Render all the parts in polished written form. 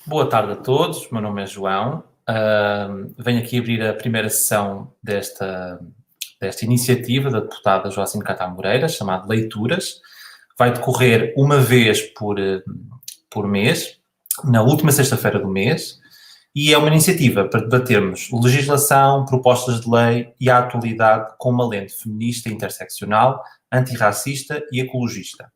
Boa tarde a todos, meu nome é João. Venho aqui abrir a primeira sessão desta iniciativa da deputada Joacine Catá Moreira, chamada Leituras. Vai decorrer uma vez por mês, na última sexta-feira do mês, e é uma iniciativa para debatermos legislação, propostas de lei e a atualidade com uma lente feminista, interseccional, antirracista e ecologista.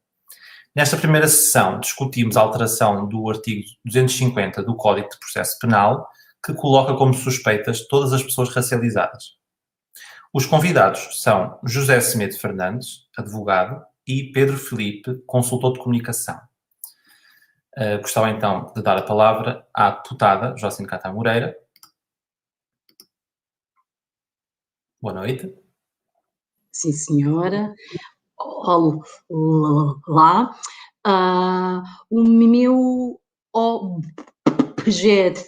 Nesta primeira sessão, discutimos a alteração do artigo 250 do Código de Processo Penal, que coloca como suspeitas todas as pessoas racializadas. Os convidados são José Semedo Fernandes, advogado, e Pedro Filipe, consultor de comunicação. Gostava então de dar a palavra à deputada Joacine Catá Moreira. Boa noite. Sim, senhora. Olá. O meu objetivo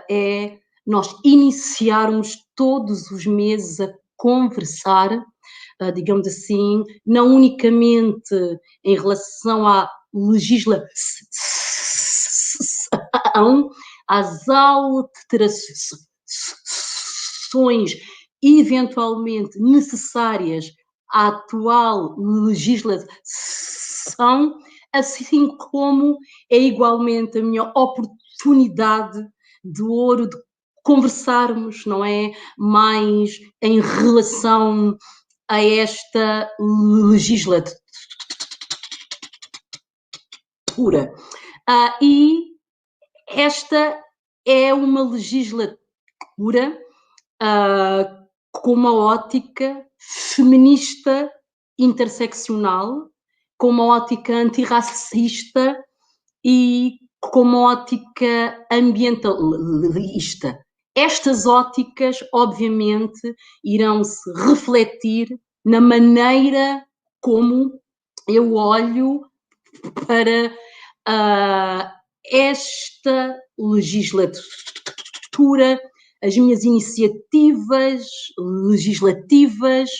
é nós iniciarmos todos os meses a conversar, digamos assim, não unicamente em relação à legislação, às alterações eventualmente necessárias à atual legislação, assim como é igualmente a minha oportunidade de ouro de conversarmos, não é? Mais em relação a esta legislatura. E esta é uma legislatura com uma ótica feminista interseccional, com uma ótica antirracista e com uma ótica ambientalista. Estas óticas, obviamente, irão se refletir na maneira como eu olho para esta legislatura, as minhas iniciativas legislativas,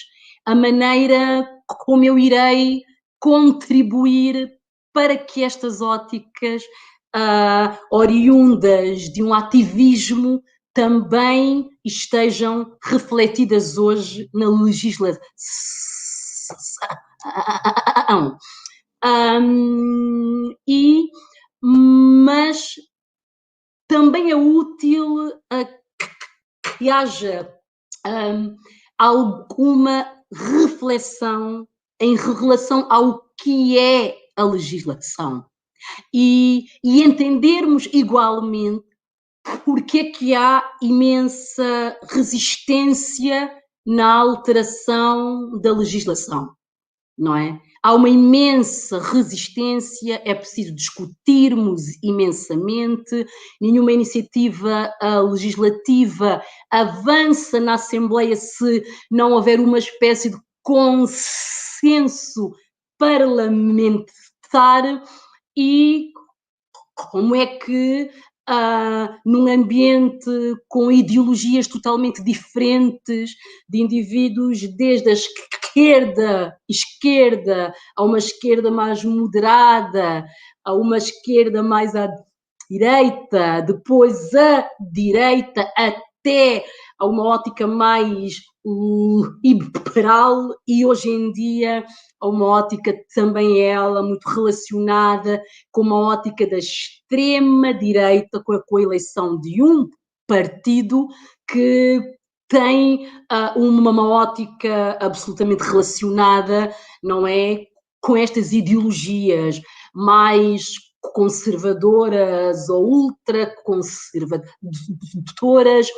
a maneira como eu irei contribuir para que estas óticas oriundas de um ativismo também estejam refletidas hoje na legislação. Mas também é útil que haja alguma reflexão em relação ao que é a legislação e entendermos igualmente porque é que há imensa resistência na alteração da legislação, não é? Há uma imensa resistência, é preciso discutirmos imensamente, nenhuma iniciativa legislativa avança na Assembleia se não houver uma espécie de consenso parlamentar. E como é que num ambiente com ideologias totalmente diferentes, de indivíduos desde a esquerda, a uma esquerda mais moderada, a uma esquerda mais à direita, depois a direita, até a uma ótica mais liberal, e hoje em dia a uma ótica também ela muito relacionada com uma ótica da extrema-direita, com a eleição de um partido que tem uma ótica absolutamente relacionada, não é, com estas ideologias mais conservadoras ou ultraconservadoras,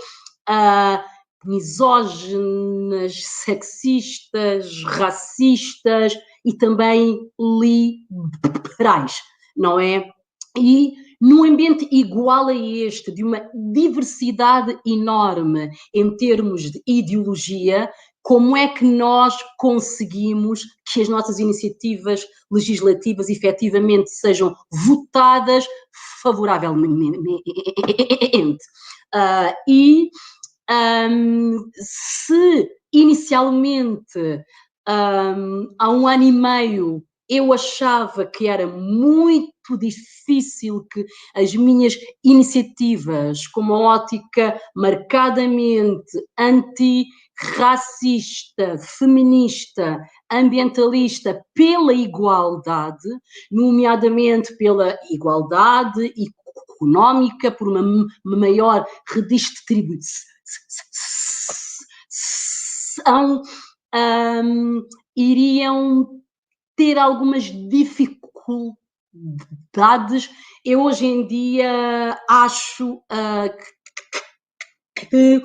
misóginas, sexistas, racistas e também liberais, não é? E num ambiente igual a este, de uma diversidade enorme em termos de ideologia, como é que nós conseguimos que as nossas iniciativas legislativas efetivamente sejam votadas favoravelmente? Se inicialmente há um ano e meio eu achava que era muito difícil que as minhas iniciativas, com uma ótica marcadamente antirracista, feminista, ambientalista, pela igualdade, nomeadamente pela igualdade económica, por uma maior redistribuição, iriam ter algumas dificuldades. Eu hoje em dia acho que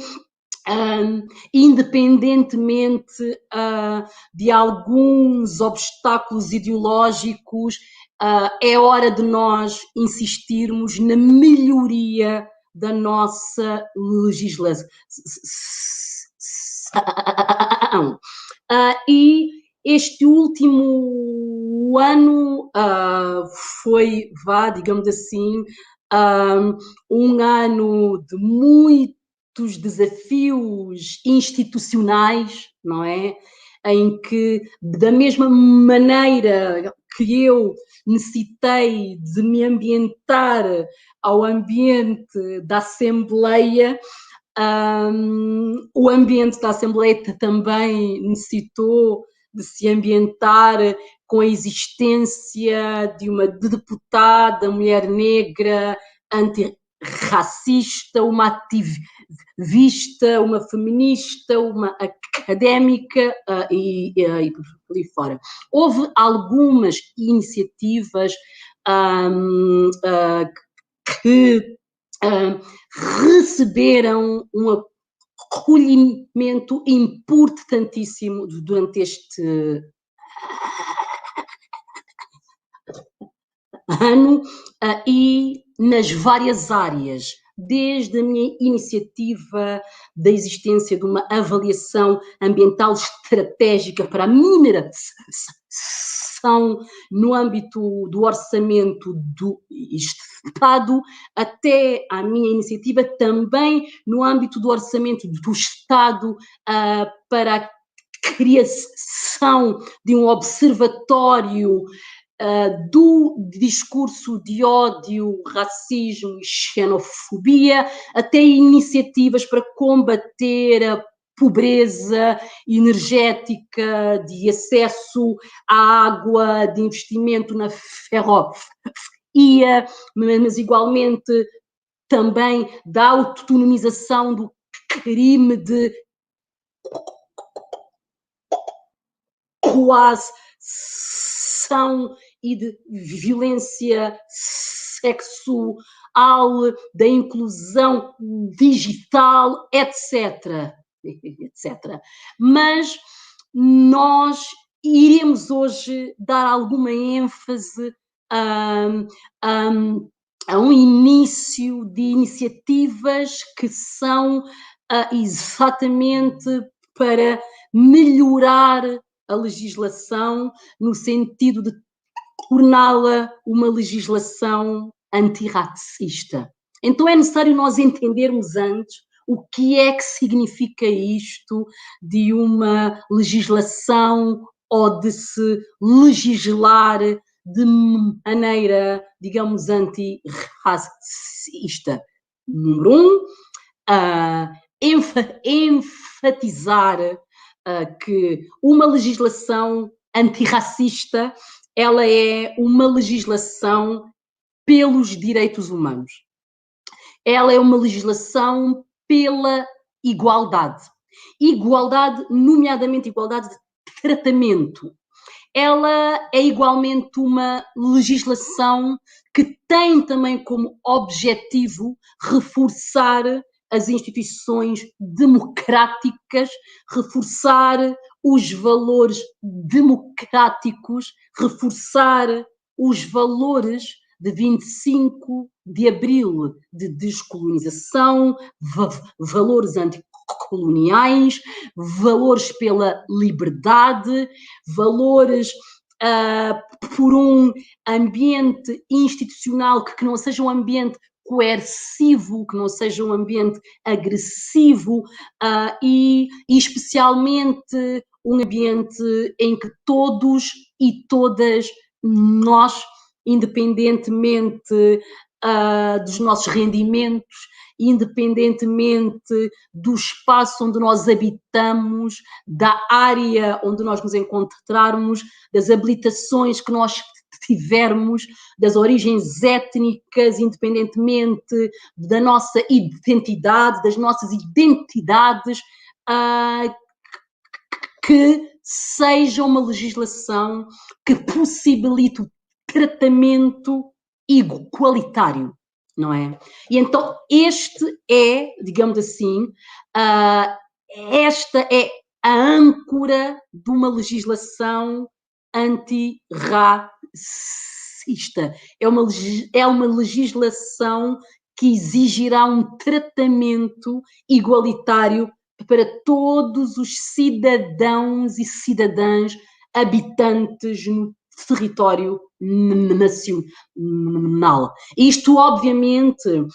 independentemente de alguns obstáculos ideológicos, é hora de nós insistirmos na melhoria da nossa legislação. E este último ano foi, digamos assim, um ano de muitos desafios institucionais, não é? Em que, da mesma maneira que eu necessitei de me ambientar ao ambiente da Assembleia, o ambiente da Assembleia também necessitou de se ambientar com a existência de uma deputada, mulher negra, antirracista, uma ativista, uma feminista, uma académica e por ali fora. Houve algumas iniciativas que receberam um acolhimento importantíssimo durante este ano e nas várias áreas, desde a minha iniciativa da existência de uma avaliação ambiental estratégica para a mineração no âmbito do orçamento do Estado, até a minha iniciativa também no âmbito do orçamento do Estado para a criação de um observatório do discurso de ódio, racismo e xenofobia, até iniciativas para combater a pobreza energética, de acesso à água, de investimento na ferrovia, mas igualmente também da autonomização do crime de coação e de violência sexual, da inclusão digital, etc. Mas nós iremos hoje dar alguma ênfase a um início de iniciativas que são exatamente para melhorar a legislação no sentido de torná-la uma legislação antirracista. Então é necessário nós entendermos antes o que é que significa isto de uma legislação ou de se legislar de maneira, digamos, antirracista. Número 1, enfatizar que uma legislação antirracista, ela é uma legislação pelos direitos humanos. Ela é uma legislação pela igualdade. Igualdade, nomeadamente igualdade de tratamento. Ela é igualmente uma legislação que tem também como objetivo reforçar as instituições democráticas, reforçar os valores democráticos, reforçar os valores de 25 de Abril de descolonização, valores anticoloniais, valores pela liberdade, valores por um ambiente institucional que não seja um ambiente coercivo, que não seja um ambiente agressivo e especialmente um ambiente em que todos e todas nós, independentemente dos nossos rendimentos, independentemente do espaço onde nós habitamos, da área onde nós nos encontrarmos, das habilitações que nós tivermos, das origens étnicas, independentemente da nossa identidade, das nossas identidades, que seja uma legislação que possibilite o tratamento igualitário, não é? E então este é, digamos assim, esta é a âncora de uma legislação antirracista. É uma legislação que exigirá um tratamento igualitário para todos os cidadãos e cidadãs habitantes no território nacional. Isto, obviamente,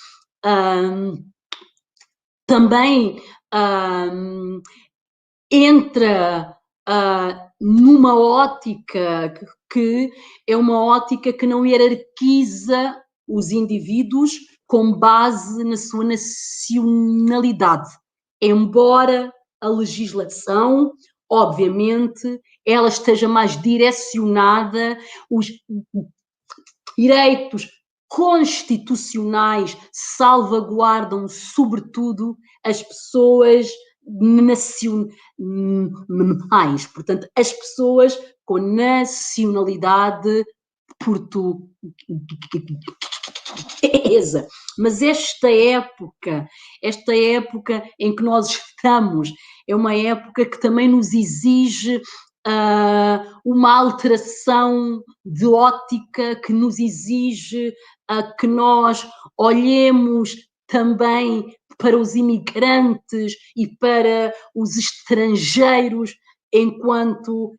também entra numa ótica que é uma ótica que não hierarquiza os indivíduos com base na sua nacionalidade. Embora a legislação, obviamente, ela esteja mais direcionada, os direitos constitucionais salvaguardam, sobretudo, as pessoas nacionais, portanto, as pessoas com nacionalidade portuguesa. Mas esta época em que nós estamos, é uma época que também nos exige uma alteração de ótica, que nos exige que nós olhemos também para os imigrantes e para os estrangeiros enquanto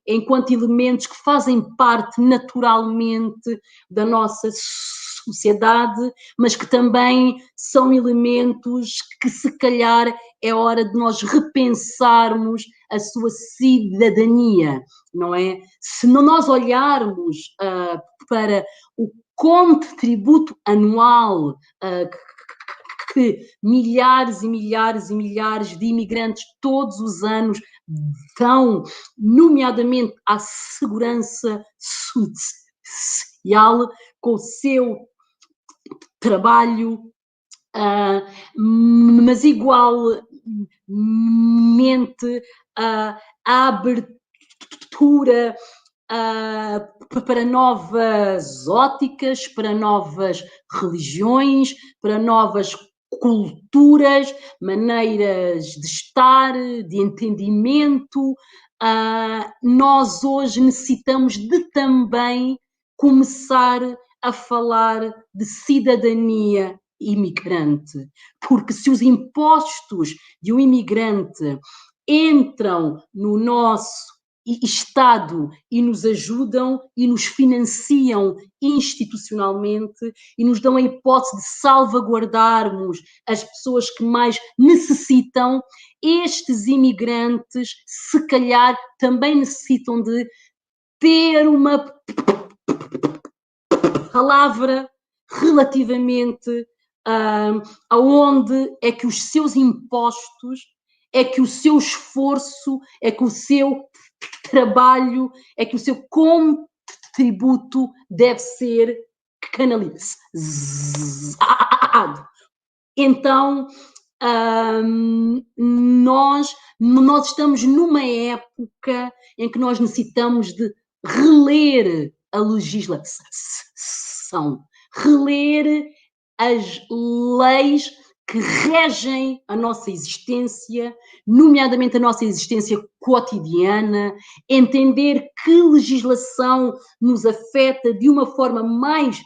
elementos que fazem parte naturalmente da nossa sociedade, mas que também são elementos que se calhar é hora de nós repensarmos a sua cidadania, não é? Se nós olharmos para o contributo anual que milhares e milhares e milhares de imigrantes todos os anos dão, nomeadamente à segurança social, com o seu trabalho, mas igualmente a abertura para novas óticas, para novas religiões, para novas culturas, maneiras de estar, de entendimento. Nós hoje necessitamos de também começar a falar de cidadania imigrante, porque se os impostos de um imigrante entram no nosso Estado e nos ajudam e nos financiam institucionalmente e nos dão a hipótese de salvaguardarmos as pessoas que mais necessitam, estes imigrantes, se calhar, também necessitam de ter uma palavra relativamente aonde é que os seus impostos, é que o seu esforço, é que o seu trabalho, é que o seu contributo deve ser canalizado. Então, nós estamos numa época em que nós necessitamos de reler a legislação, reler as leis que regem a nossa existência, nomeadamente a nossa existência cotidiana, entender que legislação nos afeta de uma forma mais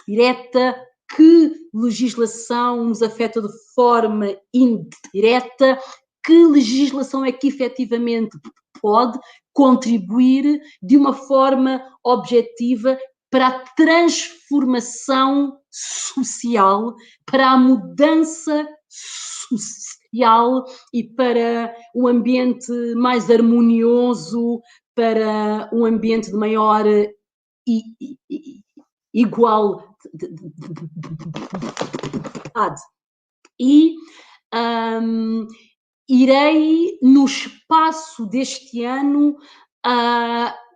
direta, que legislação nos afeta de forma indireta, que legislação é que efetivamente pode contribuir de uma forma objetiva para a transformação social, para a mudança social e para um ambiente mais harmonioso, para um ambiente de maior igualdade. E irei, no espaço deste ano,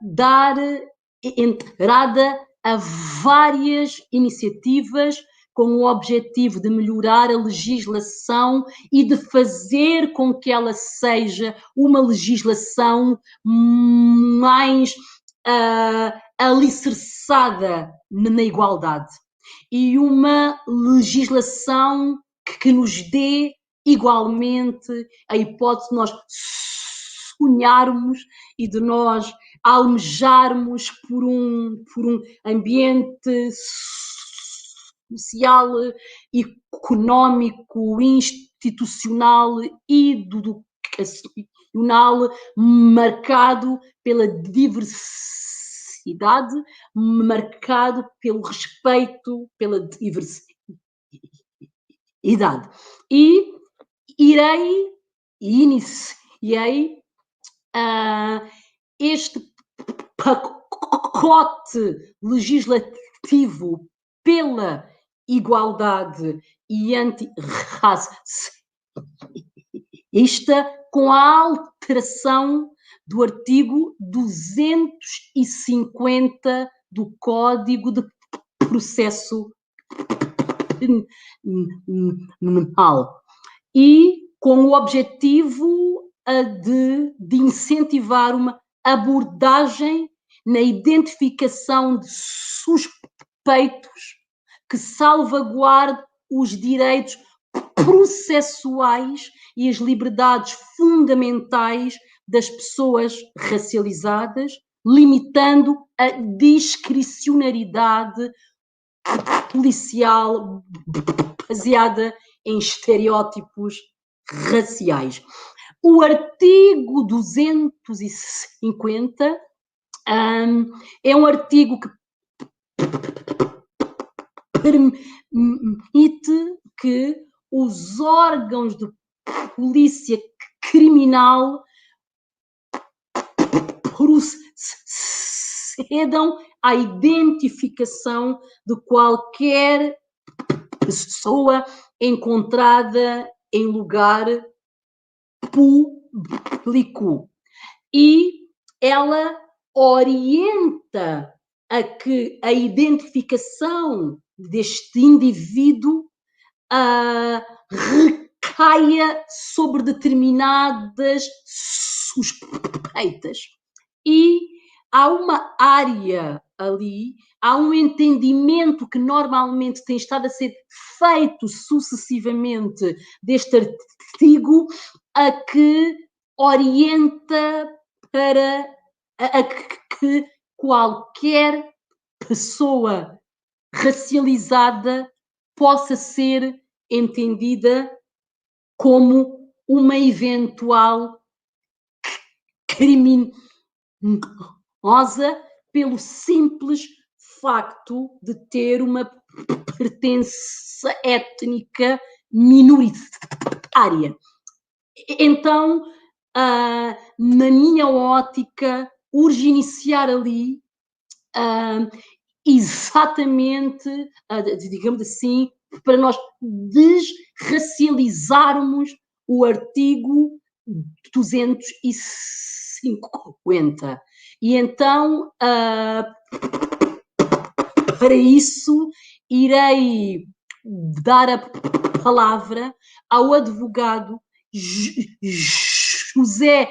dar entrada a várias iniciativas com o objetivo de melhorar a legislação e de fazer com que ela seja uma legislação mais alicerçada na igualdade e uma legislação que nos dê igualmente a hipótese de nós sonharmos e de nós almejarmos por um ambiente social, económico, institucional e educacional marcado pela diversidade, marcado pelo respeito pela diversidade. E iniciei este pacote legislativo pela igualdade e antirracista com a alteração do artigo 250 do Código de Processo Penal e com o objetivo de incentivar uma abordagem na identificação de suspeitos que salvaguarde os direitos processuais e as liberdades fundamentais das pessoas racializadas, limitando a discricionariedade policial baseada em estereótipos raciais. O artigo 250 é um artigo que permite que os órgãos de polícia criminal procedam à identificação de qualquer pessoa encontrada em lugar público. E ela orienta a que a identificação deste indivíduo recaia sobre determinadas suspeitas. E há uma área ali, há um entendimento que normalmente tem estado a ser feito sucessivamente deste artigo a que orienta para que qualquer pessoa racializada possa ser entendida como uma eventual criminosa pelo simples facto de ter uma pertença étnica minoritária. Então, na minha ótica, urge iniciar ali exatamente, digamos assim, para nós desracializarmos o artigo 250. E então, para isso, irei dar a palavra ao advogado José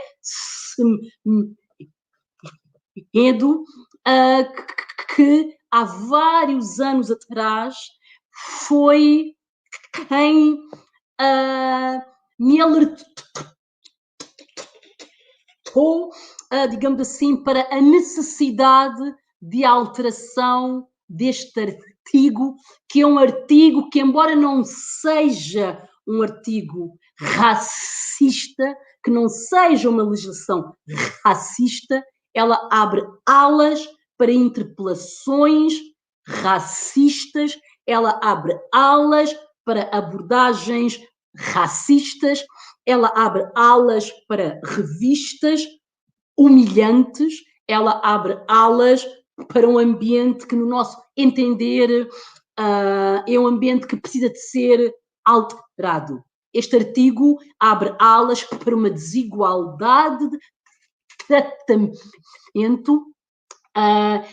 Semedo, que há vários anos atrás foi quem me alertou, digamos assim, para a necessidade de alteração deste artigo, que é um artigo que, embora não seja um artigo racista, que não seja uma legislação racista, ela abre alas para interpelações racistas, ela abre alas para abordagens racistas, ela abre alas para revistas humilhantes, ela abre alas para um ambiente que, no nosso entender, é um ambiente que precisa de ser alterado. Este artigo abre alas para uma desigualdade de tratamento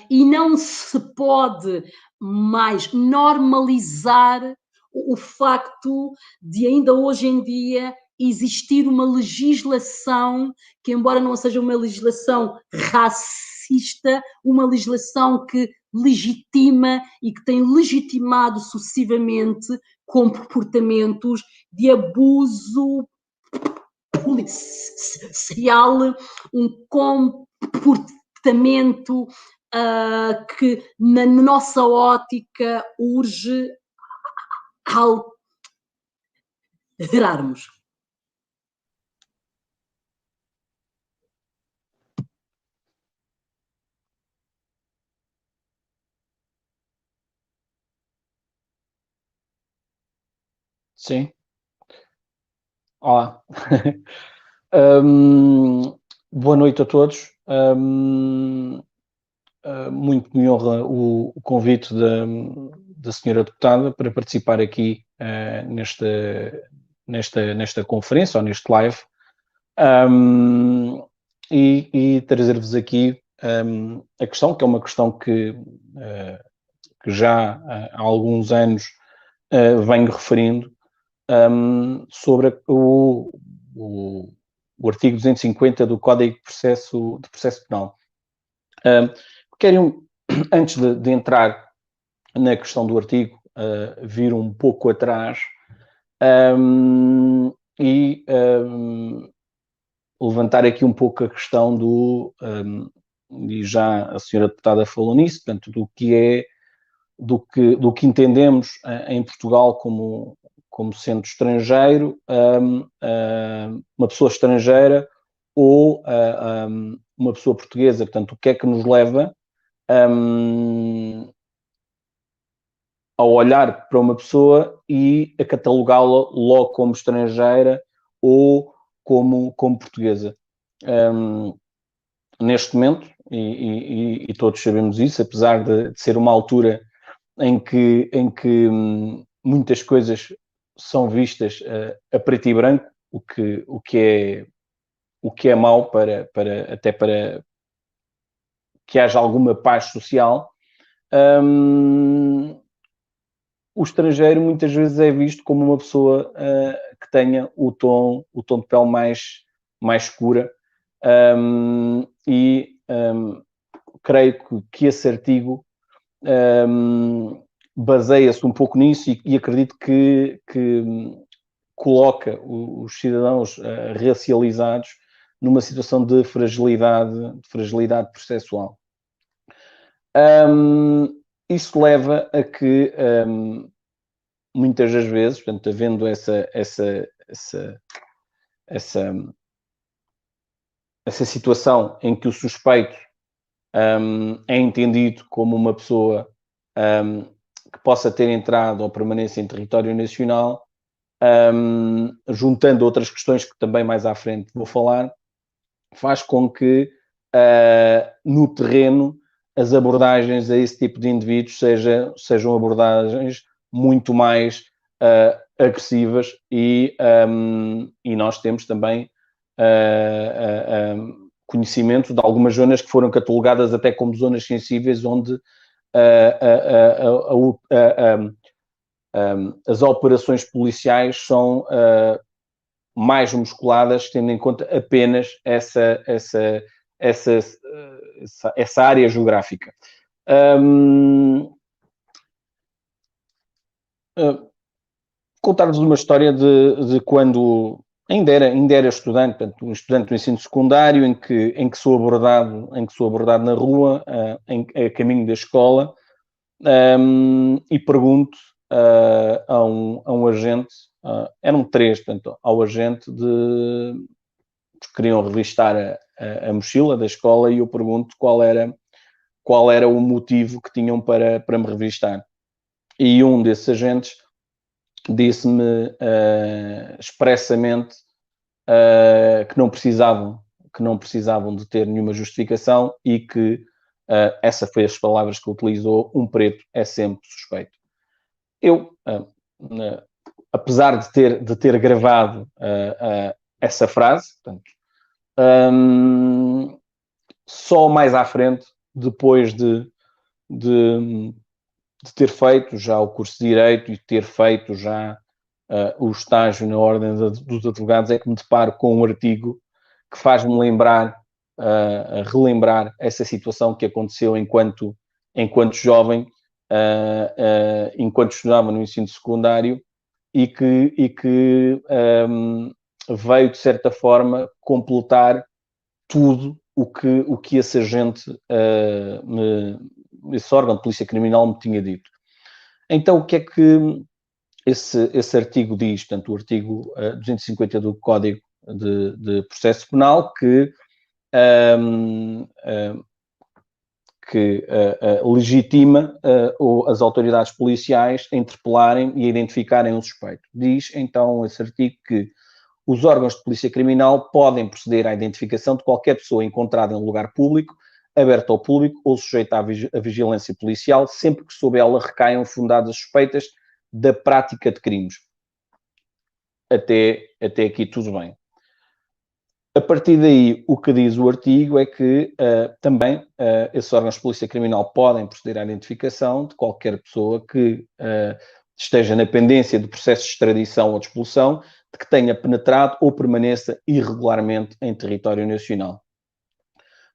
e não se pode mais normalizar o facto de ainda hoje em dia existir uma legislação que, embora não seja uma legislação racista, uma legislação que legitima e que tem legitimado sucessivamente comportamentos de abuso policial, um comportamento que, na nossa ótica, urge alterarmos. Sim. Olá. Boa noite a todos. Muito me honra o convite da senhora deputada para participar aqui nesta conferência ou neste live e trazer-vos aqui a questão, que é uma questão que já há alguns anos venho referindo, sobre o artigo 250 do Código de Processo Penal. Quero, antes de entrar na questão do artigo, vir um pouco atrás e levantar aqui um pouco a questão e já a senhora deputada falou nisso, portanto, do que entendemos em Portugal como sendo estrangeiro, uma pessoa estrangeira ou uma pessoa portuguesa. Portanto, o que é que nos leva a olhar para uma pessoa e a catalogá-la logo como estrangeira ou como portuguesa. Neste momento, e todos sabemos isso, apesar de ser uma altura em que muitas coisas são vistas a preto e branco, o que é mau até para que haja alguma paz social, o estrangeiro muitas vezes é visto como uma pessoa que tenha o tom de pele mais escura, creio que esse artigo baseia-se um pouco nisso e acredito que coloca os cidadãos racializados numa situação de fragilidade processual. Isso leva a que muitas das vezes, portanto, havendo essa situação em que o suspeito é entendido como uma pessoa que possa ter entrado ou permanência em território nacional, juntando outras questões que também mais à frente vou falar, faz com que no terreno as abordagens a esse tipo de indivíduos sejam abordagens muito mais agressivas e nós temos também conhecimento de algumas zonas que foram catalogadas até como zonas sensíveis, onde as operações policiais são mais musculadas, tendo em conta apenas essa área geográfica. Contar-vos uma história de quando ainda era estudante, portanto, um estudante do ensino secundário, em que sou abordado na rua, a caminho da escola, e pergunto a um agente, eram três, portanto, ao agente queriam revistar a mochila da escola, e eu pergunto qual era o motivo que tinham para me revistar. E um desses agentes disse-me expressamente que não precisavam de ter nenhuma justificação e que essa foi as palavras que utilizou: um preto é sempre suspeito. Eu, apesar de ter gravado essa frase, portanto, só mais à frente, depois de ter feito já o curso de Direito e ter feito já o estágio na Ordem dos Advogados, é que me deparo com um artigo que faz-me relembrar essa situação que aconteceu enquanto jovem, enquanto estudava no ensino secundário, e que veio, de certa forma, completar tudo o que esse agente, esse órgão de polícia criminal me tinha dito. Então, o que é que esse artigo diz? Portanto, o artigo 250 do Código de Processo Penal, que legitima as autoridades policiais a interpelarem e a identificarem um suspeito. Diz, então, esse artigo que os órgãos de polícia criminal podem proceder à identificação de qualquer pessoa encontrada em um lugar público, aberto ao público ou sujeita à vigilância policial, sempre que sob ela recaiam fundadas suspeitas da prática de crimes. Até aqui tudo bem. A partir daí, o que diz o artigo é que também esses órgãos de polícia criminal podem proceder à identificação de qualquer pessoa que esteja na pendência de processo de extradição ou de expulsão, de que tenha penetrado ou permaneça irregularmente em território nacional.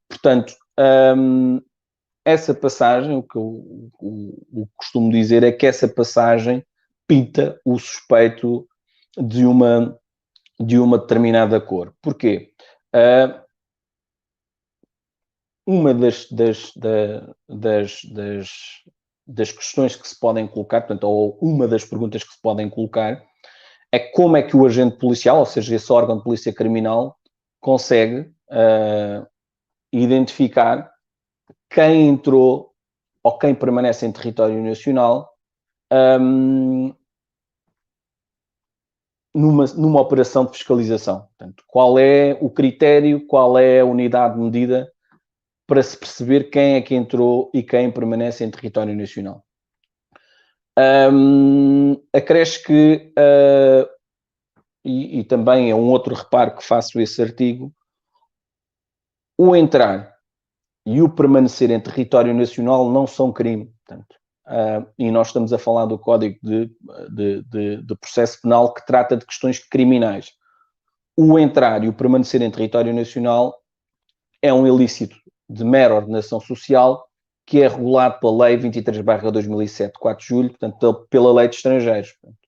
Portanto, essa passagem, o que eu costumo dizer é que essa passagem pinta o suspeito de uma determinada cor. Porquê? Uma das questões que se podem colocar, portanto, ou uma das perguntas que se podem colocar, é como é que o agente policial, ou seja, esse órgão de polícia criminal, consegue identificar quem entrou ou quem permanece em território nacional numa operação de fiscalização. Portanto, qual é o critério, qual é a unidade de medida para se perceber quem é que entrou e quem permanece em território nacional. Acresce que, e também é um outro reparo que faço a esse artigo, o entrar e o permanecer em território nacional não são crime. Portanto, e nós estamos a falar do Código de Processo Penal, que trata de questões criminais. O entrar e o permanecer em território nacional é um ilícito de mera ordenação social, que é regulado pela Lei 23/2007, 4 de julho, portanto, pela Lei de Estrangeiros. Portanto,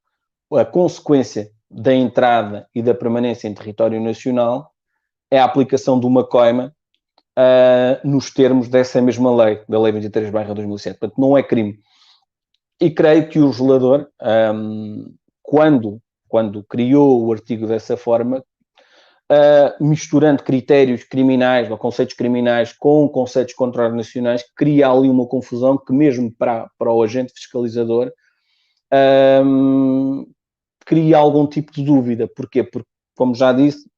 a consequência da entrada e da permanência em território nacional é a aplicação de uma coima nos termos dessa mesma lei, da Lei 23/2007. Portanto, não é crime. E creio que o legislador, quando criou o artigo dessa forma, misturando critérios criminais ou conceitos criminais com conceitos contraordenacionais, cria ali uma confusão que mesmo para o agente fiscalizador cria algum tipo de dúvida. Porquê? Porque, como já disse,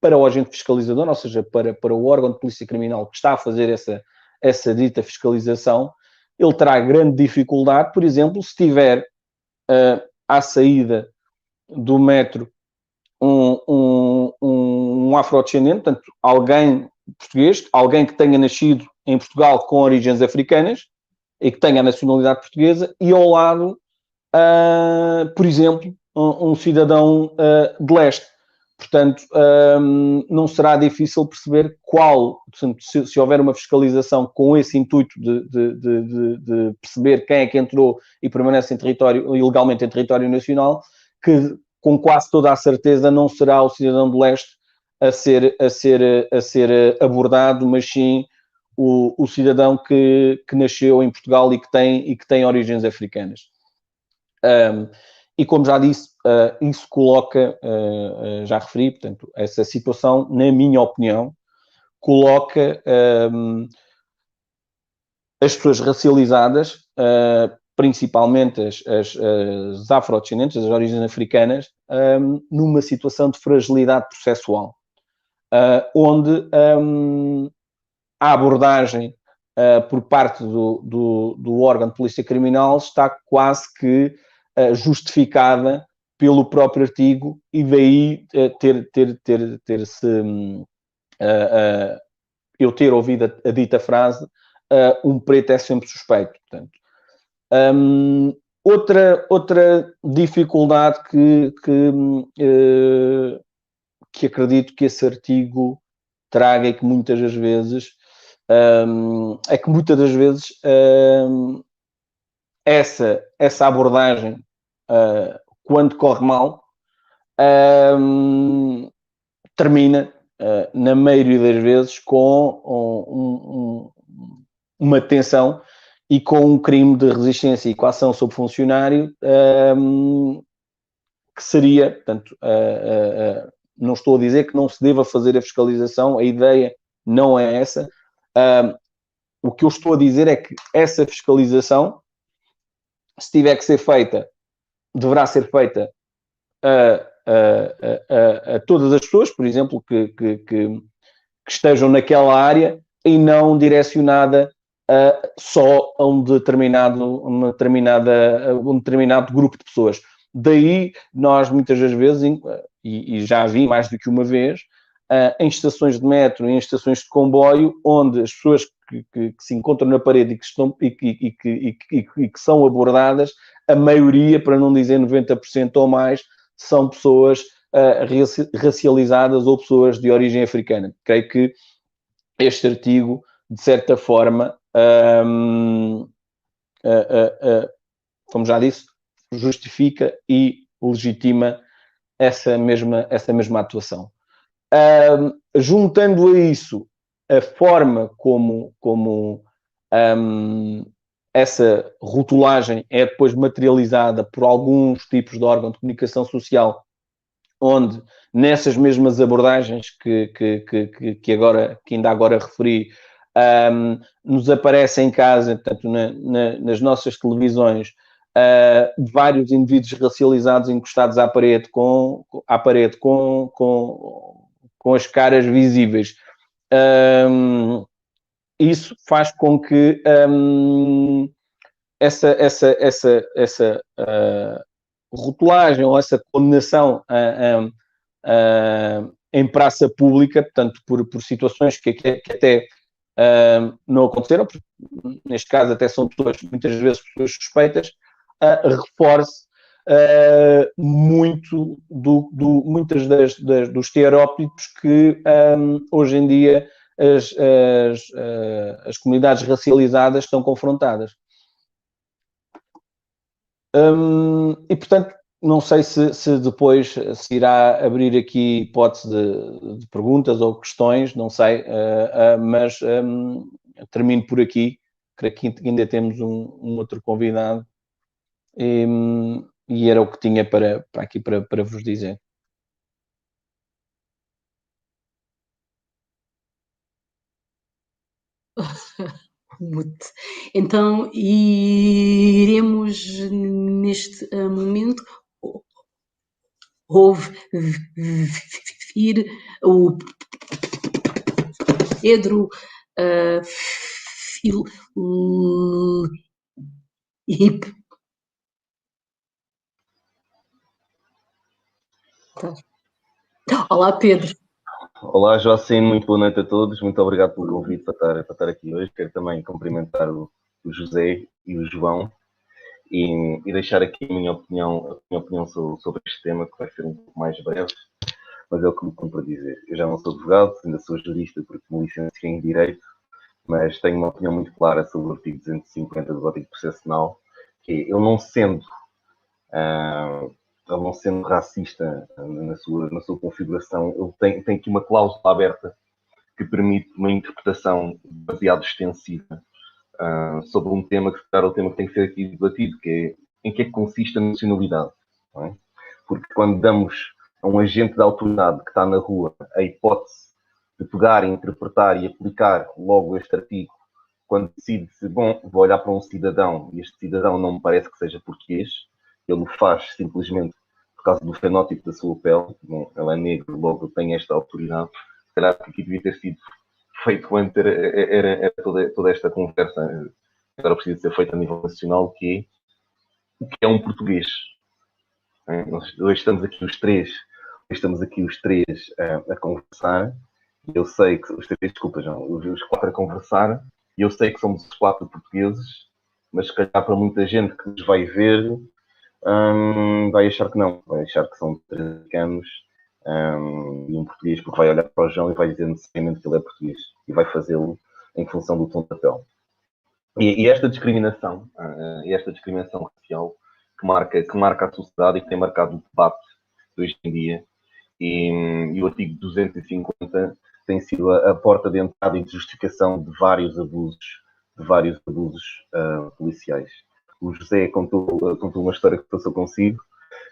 para o agente fiscalizador, ou seja, para o órgão de polícia criminal que está a fazer essa dita fiscalização, ele terá grande dificuldade, por exemplo, se tiver à saída do metro um afrodescendente, portanto, alguém português, alguém que tenha nascido em Portugal com origens africanas e que tenha a nacionalidade portuguesa, e ao lado, por exemplo, um cidadão de leste. Portanto, não será difícil perceber portanto, se houver uma fiscalização com esse intuito de perceber quem é que entrou e permanece ilegalmente em território nacional, que com quase toda a certeza não será o cidadão do leste a ser abordado, mas sim o cidadão que nasceu em Portugal e que tem origens africanas. E como já disse, isso coloca, já referi, portanto, essa situação, na minha opinião, coloca as pessoas racializadas principalmente as afrodescendentes, as origens africanas, numa situação de fragilidade processual, onde a abordagem por parte do órgão de polícia criminal está quase que justificada pelo próprio artigo, e daí eu ter ouvido a dita frase, um preto é sempre suspeito. Portanto, outra dificuldade que acredito que esse artigo traga, e que muitas das vezes essa abordagem, quando corre mal, termina, na maioria das vezes, com uma detenção e com um crime de resistência e coação sobre funcionário, que seria, portanto, não estou a dizer que não se deva fazer a fiscalização, a ideia não é essa. O que eu estou a dizer é que essa fiscalização, se tiver que ser feita, deverá ser feita a todas as pessoas, por exemplo, que estejam naquela área, e não direcionada só a um determinado grupo de pessoas. Daí nós muitas das vezes, e já vi mais do que uma vez, em estações de metro, em estações de comboio, onde as pessoas que se encontram na parede e que são abordadas, a maioria, para não dizer 90% ou mais, são pessoas racializadas ou pessoas de origem africana. Creio que este artigo, de certa forma, como já disse, justifica e legitima essa mesma atuação. Juntando a isso a forma como essa rotulagem é depois materializada por alguns tipos de órgão de comunicação social, onde nessas mesmas abordagens que ainda agora referi, nos aparece em casa, portanto, nas nossas televisões, vários indivíduos racializados encostados à parede com as caras visíveis. Isso faz com que essa rotulagem ou essa condenação em praça pública, portanto, por situações que até não aconteceram, porque neste caso até são muitas vezes pessoas suspeitas, reforce muitos dos estereótipos que hoje em dia as comunidades racializadas estão confrontadas. E, portanto, não sei se depois se irá abrir aqui hipótese de perguntas ou questões, não sei, mas termino por aqui. Creio que ainda temos um outro convidado, e era o que tinha para vos dizer. Então, iremos neste momento ouvir o Pedro Filipe. Olá, Pedro. Olá, Joacine, muito boa noite a todos. Muito obrigado pelo convite para estar aqui hoje. Quero também cumprimentar o José e o João e deixar aqui a minha opinião sobre este tema, que vai ser um pouco mais breve, mas é o que me compro a dizer. Eu já não sou advogado, ainda sou jurista porque me licenciei em Direito, mas tenho uma opinião muito clara sobre o artigo 250 do Código de Processo Penal, que é, ele não sendo racista na sua configuração, ele tem aqui uma cláusula aberta que permite uma interpretação demasiado extensiva sobre um tema que será o tema que tem que ser aqui debatido, que é em que é que consiste a nacionalidade. Não é? Porque quando damos a um agente da autoridade que está na rua a hipótese de pegar, interpretar e aplicar logo este artigo quando decide-se, bom, vou olhar para um cidadão e este cidadão não me parece que seja português, ele o faz simplesmente por causa do fenótipo da sua pele, bom, ele é negro, logo tem esta autoridade, se calhar o que devia ter sido feito antes era toda esta conversa, agora precisa ser feita a nível nacional, que é o que é um português. Nós hoje estamos aqui os três a conversar, eu sei que, os três, desculpa, João, os quatro a conversar, e eu sei que somos os quatro portugueses, mas se calhar para muita gente que nos vai ver, vai achar que não, vai achar que são três americanos e um português, porque vai olhar para o João e vai dizer necessariamente que ele é português, e vai fazê-lo em função do tom da pele. E esta discriminação racial que marca a sociedade e que tem marcado o debate de hoje em dia, e o artigo 250 tem sido a porta de entrada e de justificação de vários abusos policiais. O José contou uma história que passou consigo.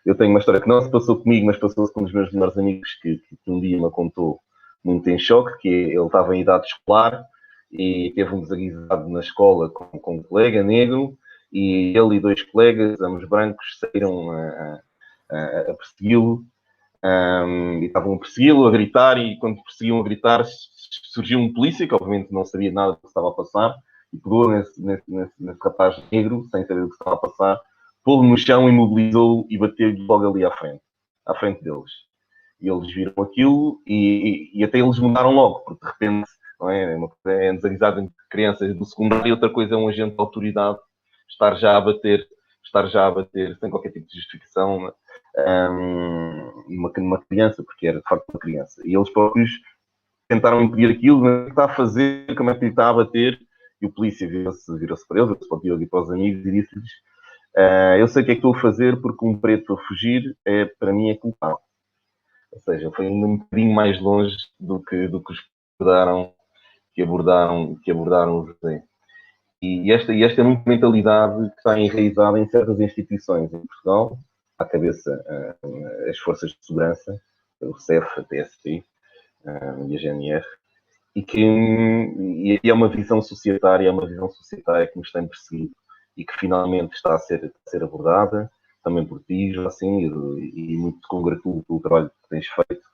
Eu tenho uma história que não se passou comigo, mas passou-se com um dos meus melhores amigos que um dia me contou muito em choque, que ele estava em idade escolar e teve um desaguisado na escola com um colega negro, e ele e dois colegas, ambos brancos, saíram a persegui-lo, e estavam a persegui-lo, a gritar, e quando perseguiam a gritar, surgiu um polícia, que obviamente não sabia nada do que estava a passar, e pegou nesse rapaz negro, sem saber o que estava a passar, pô-lo no chão, imobilizou e bateu-lhe logo ali à frente deles. E eles viram aquilo e até eles mudaram logo, porque de repente, não é? Uma coisa é desaguisado entre crianças do secundário e outra coisa é um agente de autoridade estar já a bater sem qualquer tipo de justificação, uma criança, porque era de facto uma criança. E eles próprios tentaram impedir aquilo, o que está a fazer, como é que ele está a bater, e o polícia virou-se para eles, virou-se para o Diogo e para os amigos e disse-lhes: eu sei o que é que estou a fazer porque um preto a fugir para mim é culpado. Ou seja, foi um bocadinho mais longe do que os que abordaram o José. E esta é muito mentalidade que está enraizada em certas instituições em Portugal, à cabeça as forças de segurança, o CEF, a TST e a GNR, e é uma visão societária, que nos tem perseguido e que finalmente está a ser abordada, também por ti, assim, e muito te congratulo pelo trabalho que tens feito,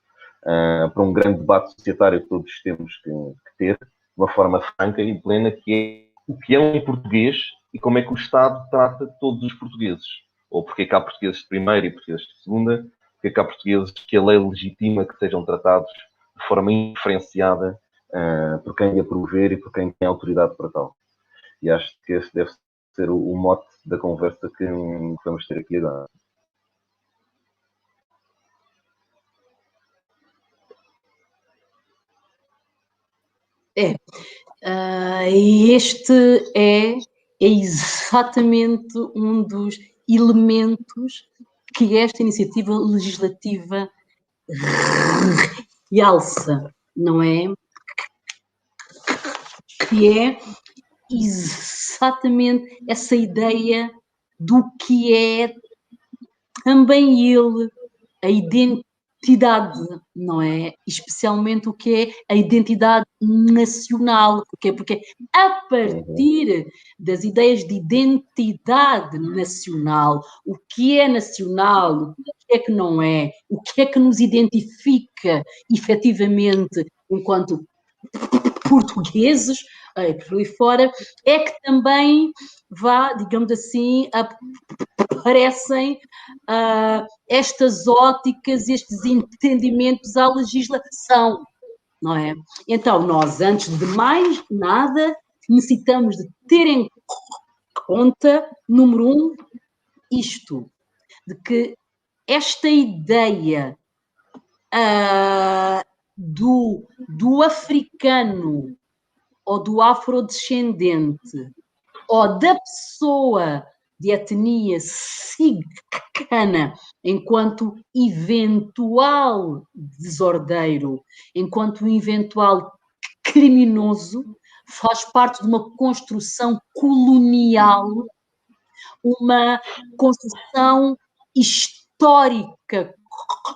para um grande debate societário que todos temos que ter, de uma forma franca e plena, que é o que é um português e como é que o Estado trata todos os portugueses. Ou porque é que há portugueses de primeira e portugueses de segunda, porque é que há portugueses que a lei legitima que sejam tratados de forma indiferenciada por quem a prover e por quem tem autoridade para tal. E acho que esse deve ser o mote da conversa que vamos ter aqui agora. Este é exatamente um dos elementos que esta iniciativa legislativa realça, não é? Que é exatamente essa ideia do que é também ele, a identidade, não é? Especialmente o que é a identidade nacional. Porquê? Porque a partir das ideias de identidade nacional, o que é nacional, o que é que não é, o que é que nos identifica efetivamente enquanto portugueses, por ali fora, é que também digamos assim, aparecem estas óticas, estes entendimentos à legislação, não é? Então, nós, antes de mais nada, necessitamos de ter em conta, número 1, isto, de que esta ideia do africano ou do afrodescendente ou da pessoa de etnia cigana enquanto eventual desordeiro, enquanto eventual criminoso, faz parte de uma construção colonial, uma construção histórica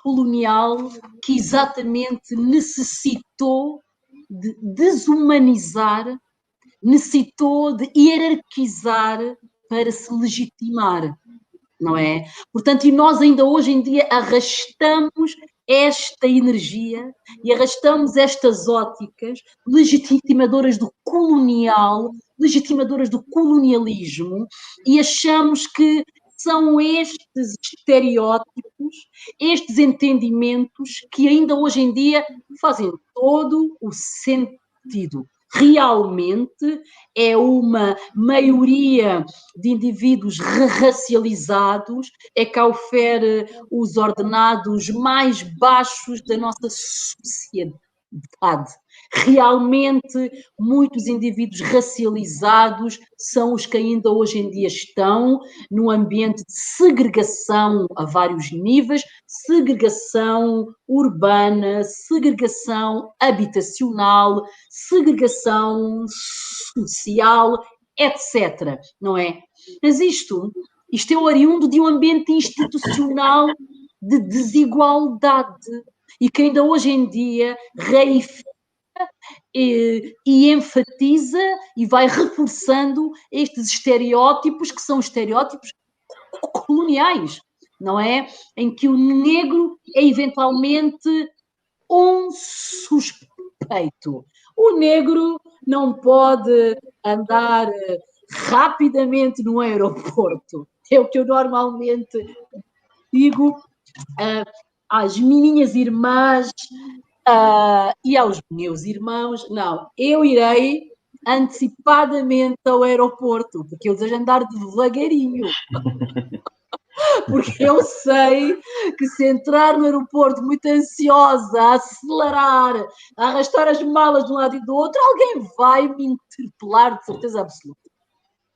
colonial que exatamente necessitou de desumanizar, necessitou de hierarquizar para se legitimar, não é? Portanto, e nós ainda hoje em dia arrastamos esta energia e arrastamos estas óticas legitimadoras do colonial, legitimadoras do colonialismo, e achamos que são estes estereótipos, estes entendimentos que ainda hoje em dia fazem todo o sentido. Realmente é uma maioria de indivíduos racializados, é que ofere os ordenados mais baixos da nossa sociedade. Realmente, muitos indivíduos racializados são os que ainda hoje em dia estão num ambiente de segregação a vários níveis, segregação urbana, segregação habitacional, segregação social, etc. Não é? Mas isto é oriundo de um ambiente institucional de desigualdade e que ainda hoje em dia reifica e enfatiza e vai reforçando estes estereótipos que são estereótipos coloniais, não é? Em que o negro é eventualmente um suspeito. O negro não pode andar rapidamente no aeroporto. É o que eu normalmente digo às minhas irmãs e aos meus irmãos. Não, eu irei antecipadamente ao aeroporto, porque eu desejo andar devagarinho. Porque eu sei que se entrar no aeroporto muito ansiosa, a acelerar, a arrastar as malas de um lado e do outro, alguém vai me interpelar de certeza absoluta.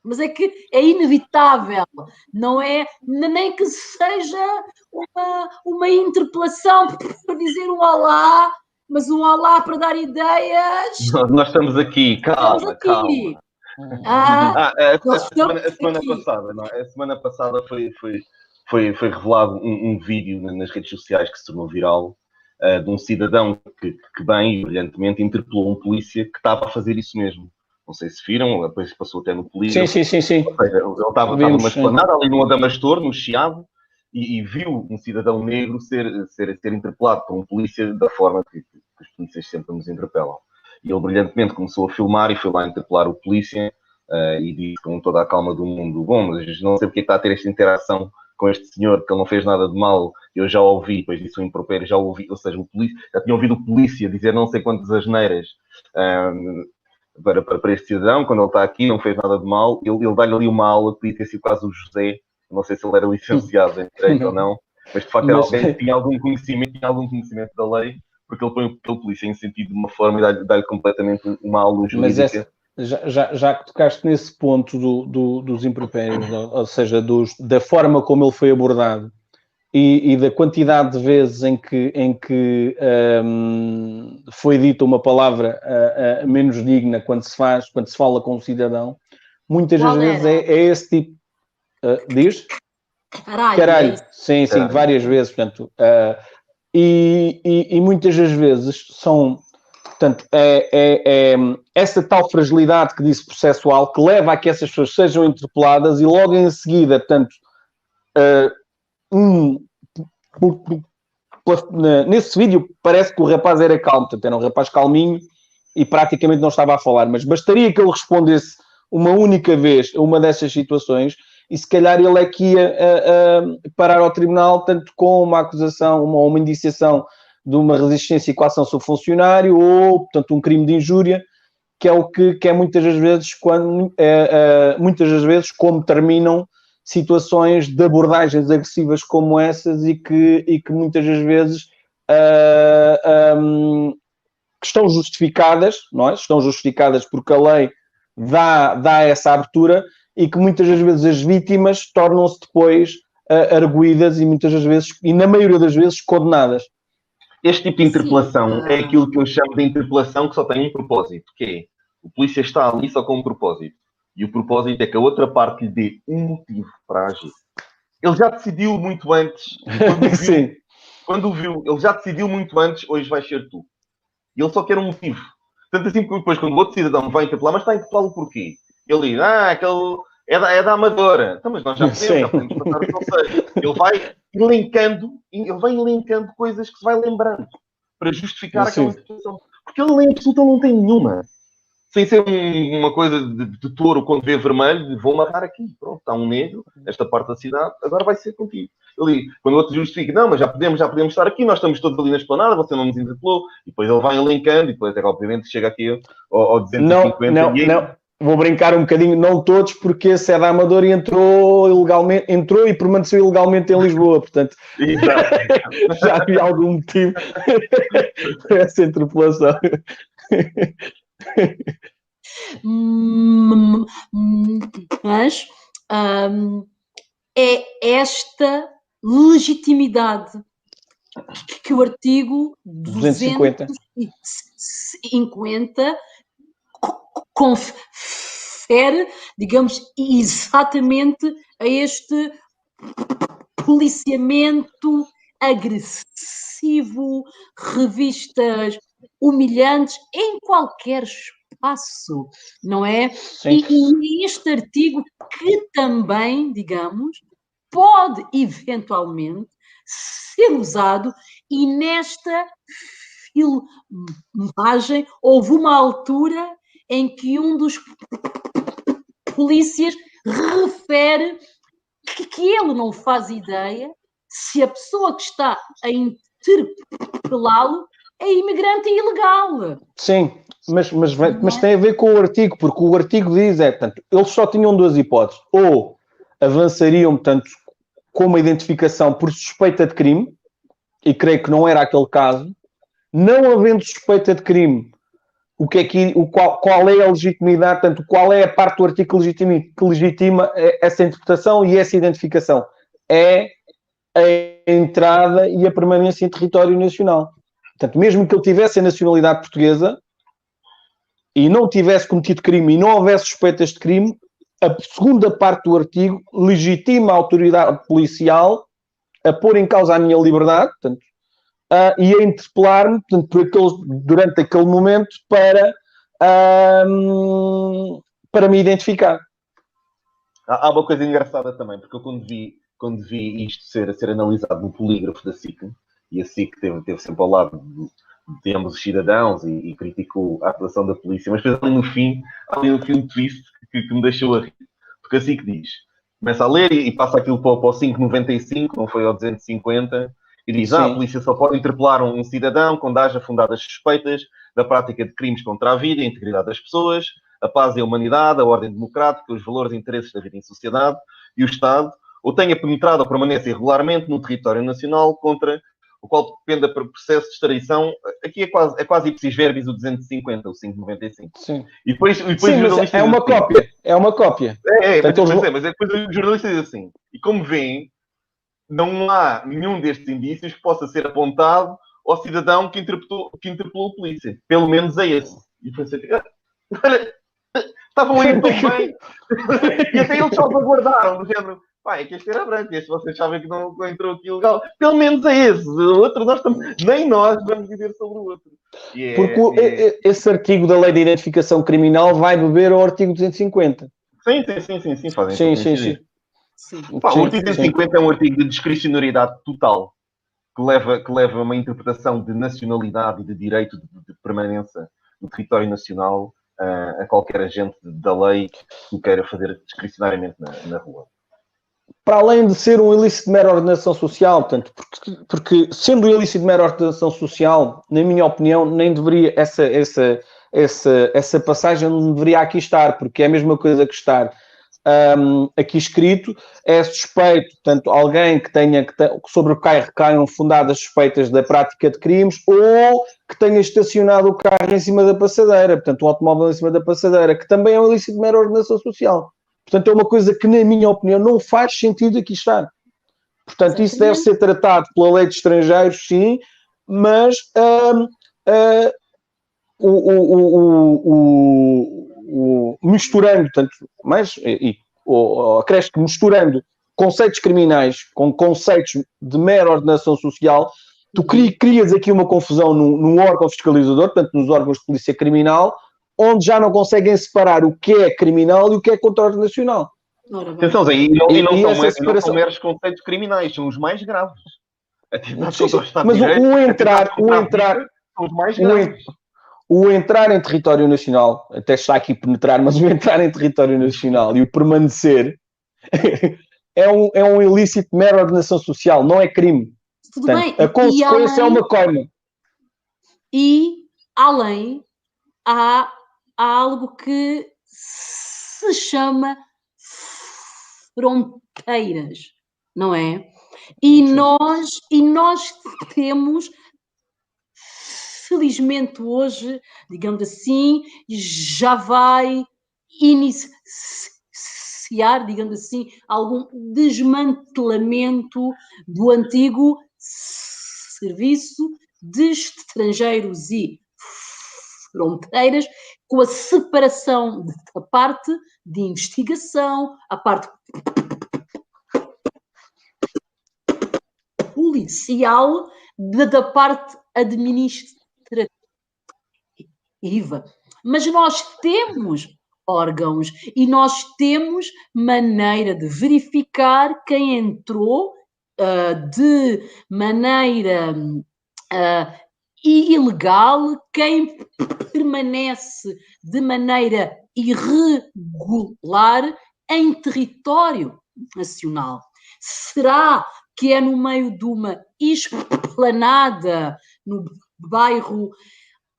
Mas é que é inevitável, não é? Nem que seja uma interpelação para dizer um olá, mas um olá para dar ideias. Nós estamos aqui, calma, calma. A semana passada foi revelado um vídeo nas redes sociais que se tornou viral de um cidadão que bem e brilhantemente interpelou um polícia que estava a fazer isso mesmo. Não sei se viram, depois passou até no polícia. Sim. Ou seja, ele estava numa esplanada ali no Adamastor, no Chiado, e viu um cidadão negro ser interpelado por um polícia da forma que os polícias sempre nos interpelam. E ele brilhantemente começou a filmar e foi lá interpelar o polícia e disse com toda a calma do mundo: bom, mas não sei porque está a ter esta interação com este senhor, que ele não fez nada de mal, eu já ouvi, depois disse o impropério, já ouvi, ou seja, já tinha ouvido o polícia dizer não sei quantas asneiras para este cidadão, quando ele está aqui, não fez nada de mal, ele dá-lhe ali uma aula, podia ter sido quase o José, não sei se ele era licenciado em Direito ou não, mas de facto era alguém que tinha algum conhecimento da lei, porque ele põe o polícia em sentido de uma forma e dá-lhe completamente uma aula jurídica. Mas já que tocaste nesse ponto dos impropérios, ou seja, da forma como ele foi abordado e da quantidade de vezes em que foi dita uma palavra menos digna quando se fala com um cidadão, muitas das vezes é esse tipo. Diz? Caralho. Sim, várias vezes. Portanto, e muitas das vezes são. Portanto, é essa tal fragilidade que disse processual que leva a que essas pessoas sejam interpeladas e logo em seguida, portanto, nesse vídeo parece que o rapaz era calmo, portanto, era um rapaz calminho e praticamente não estava a falar, mas bastaria que ele respondesse uma única vez a uma dessas situações e se calhar ele é que ia parar ao tribunal, tanto com uma acusação, uma indiciação de uma resistência e coação sobre funcionário ou, portanto, um crime de injúria, que é o que é muitas das vezes como terminam situações de abordagens agressivas como essas e que muitas das vezes que estão justificadas, não é? Estão justificadas porque a lei dá essa abertura e que muitas das vezes as vítimas tornam-se depois arguídas e muitas das vezes, e na maioria das vezes, condenadas. Este tipo de interpelação é aquilo que eu chamo de interpelação que só tem um propósito, que é o polícia está ali só com um propósito. E o propósito é que a outra parte lhe dê um motivo para agir. Ele já decidiu muito antes. Quando viu, ele já decidiu muito antes, hoje vai ser tu. E ele só quer um motivo. Tanto assim que depois, quando o outro cidadão vai interpelar, mas está a interpelá-lo porquê? Ele diz, aquele é da Amadora. Então, mas nós já podemos passar o conselho. Ele vai elencando coisas que se vai lembrando para justificar aquela interpretação. Porque ele em absoluta não tem nenhuma. Sem ser uma coisa de touro quando vê vermelho, vou matar aqui. Pronto, está um negro, esta parte da cidade, agora vai ser contigo. Ali, quando o outro justifica, não, mas já podemos estar aqui, nós estamos todos ali na esplanada, você não nos interpelou, e depois ele vai elencando, e depois, obviamente, chega aqui ao 250. Não. Vou brincar um bocadinho, não todos, porque esse é da Amadora e entrou e permaneceu ilegalmente em Lisboa, portanto, já havia algum motivo para essa interpelação. Mas é esta legitimidade que o artigo 250 confere, digamos, exatamente a este policiamento agressivo, revistas humilhantes em qualquer espaço, não é? E este artigo que também, digamos, pode eventualmente ser usado, e nesta filmagem houve uma altura em que um dos polícias refere que ele não faz ideia se a pessoa que está a interpelá-lo é imigrante e ilegal. Sim, mas tem a ver com o artigo, porque o artigo diz, portanto, eles só tinham duas hipóteses. Ou avançariam, portanto, com uma identificação por suspeita de crime, e creio que não era aquele caso. Não havendo suspeita de crime, qual é a legitimidade, portanto, qual é a parte do artigo que legitima essa interpretação e essa identificação? É a entrada e a permanência em território nacional. Portanto, mesmo que ele tivesse a nacionalidade portuguesa e não tivesse cometido crime e não houvesse suspeitas de crime, a segunda parte do artigo legitima a autoridade policial a pôr em causa a minha liberdade, portanto, e a interpelar-me, portanto, durante aquele momento para me identificar. Há uma coisa engraçada também, porque eu quando vi isto ser analisado no polígrafo da SIC, e a SIC teve sempre ao lado de ambos os cidadãos e criticou a atuação da polícia, mas depois ali no fim um twist que me deixou a rir. Porque a SIC diz, começa a ler e passa aquilo para o 595, não foi ao 250, e diz, a polícia só pode interpelar um cidadão quando haja fundadas suspeitas da prática de crimes contra a vida e a integridade das pessoas, a paz e a humanidade, a ordem democrática, os valores e interesses da vida em sociedade e o Estado, ou tenha penetrado ou permanece irregularmente no território nacional contra o qual dependa para o processo de extradição. Aqui é quase ipsis verbis o 250, o 595. Sim. E depois mas é uma cópia. É uma cópia. Mas depois o jornalista diz assim, e como veem, não há nenhum destes indícios que possa ser apontado ao cidadão que interpelou a polícia. Pelo menos é esse. E foi assim, olha, estavam aí tão bem. E até eles salvaguardaram, do género, é que este era branco, este vocês sabem que não entrou aqui ilegal. Pelo menos é esse. O outro, nem nós vamos dizer sobre o outro. Porque esse artigo da Lei de Identificação Criminal vai beber ao artigo 250. Sim, fazem sim. O artigo 250 é um artigo de discricionariedade total, que leva a uma interpretação de nacionalidade e de direito de permanência no território nacional a qualquer agente da lei que o queira fazer discricionariamente na rua. Para além de ser um ilícito de mera ordenação social, portanto, porque sendo um ilícito de mera ordenação social, na minha opinião, nem deveria essa passagem não deveria aqui estar, porque é a mesma coisa que estar aqui escrito, é suspeito, portanto, alguém sobre o qual recaiam fundadas suspeitas da prática de crimes ou que tenha estacionado o carro em cima da passadeira, portanto, um automóvel em cima da passadeira, que também é um ilícito de mera ordenação social. Portanto, é uma coisa que, na minha opinião, não faz sentido aqui estar. Portanto, isso deve ser tratado pela lei de estrangeiros, sim, mas misturando, portanto, acresce que misturando conceitos criminais com conceitos de mera ordenação social, Tu crias aqui uma confusão no órgão fiscalizador, portanto, nos órgãos de polícia criminal, onde já não conseguem separar o que é criminal e o que é controle nacional. Atenção, Zé, e não são meros conceitos criminais, são os mais graves. Mas o entrar em território nacional, até está aqui penetrar, mas o entrar em território nacional e o permanecer é um ilícito de mera ordenação social, não é crime. Tudo Portanto, bem. a consequência é uma coima. E, além, há algo que se chama fronteiras, não é? E nós temos, felizmente hoje, digamos assim, já vai iniciar, digamos assim, algum desmantelamento do antigo Serviço de Estrangeiros e Fronteiras, com a separação da parte de investigação, a parte policial da parte administrativa. Mas nós temos órgãos e nós temos maneira de verificar quem entrou de maneira ilegal, quem permanece de maneira irregular em território nacional. Será que é no meio de uma esplanada, no bairro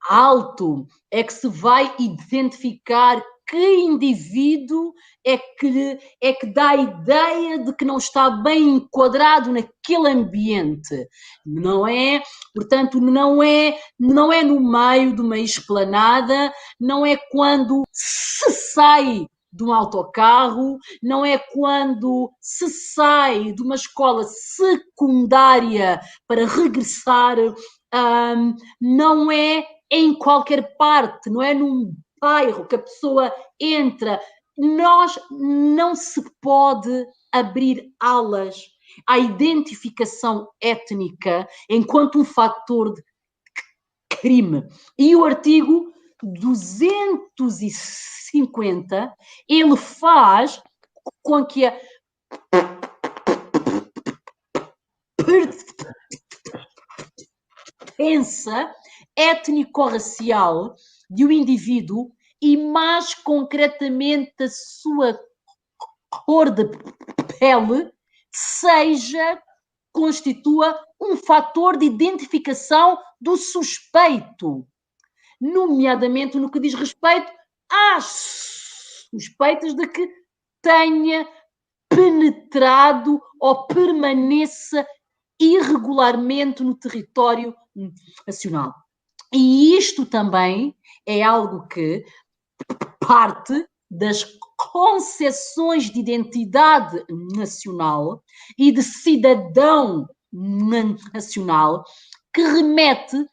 Alto, é que se vai identificar que indivíduo é que dá a ideia de que não está bem enquadrado naquele ambiente, não é? Portanto, não é no meio de uma esplanada, não é quando se sai de um autocarro, não é quando se sai de uma escola secundária para regressar, não é em qualquer parte, não é num bairro que a pessoa entra. Não se pode abrir alas à identificação étnica enquanto um fator de crime. E o artigo 250, ele faz com que a pertença étnico-racial de um indivíduo e, mais concretamente, a sua cor de pele constitua um fator de identificação do suspeito, nomeadamente no que diz respeito às suspeitas de que tenha penetrado ou permaneça irregularmente no território nacional. E isto também é algo que parte das concepções de identidade nacional e de cidadão nacional que remete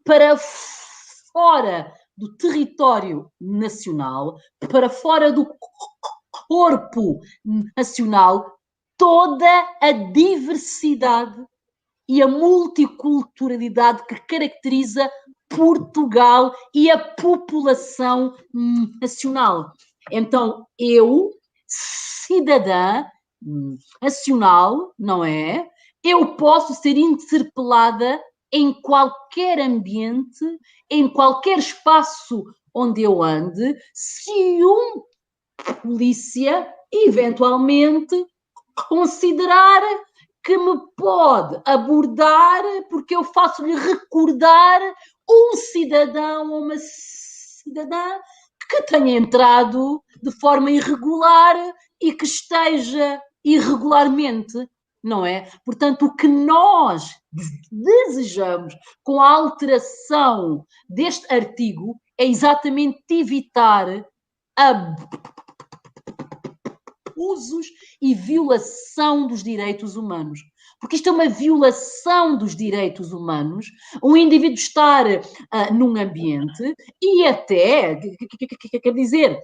para fora do território nacional, para fora do corpo nacional, toda a diversidade e a multiculturalidade que caracteriza Portugal e a população nacional. Então, eu, cidadã nacional, não é? Eu posso ser interpelada em qualquer ambiente, em qualquer espaço onde eu ande, se um polícia, eventualmente, considerar que me pode abordar porque eu faço-lhe recordar um cidadão ou uma cidadã que tenha entrado de forma irregular e que esteja irregularmente, não é? Portanto, o que nós desejamos com a alteração deste artigo é exatamente evitar abusos e violação dos direitos humanos. Porque isto é uma violação dos direitos humanos, um indivíduo estar num ambiente e até, quer dizer,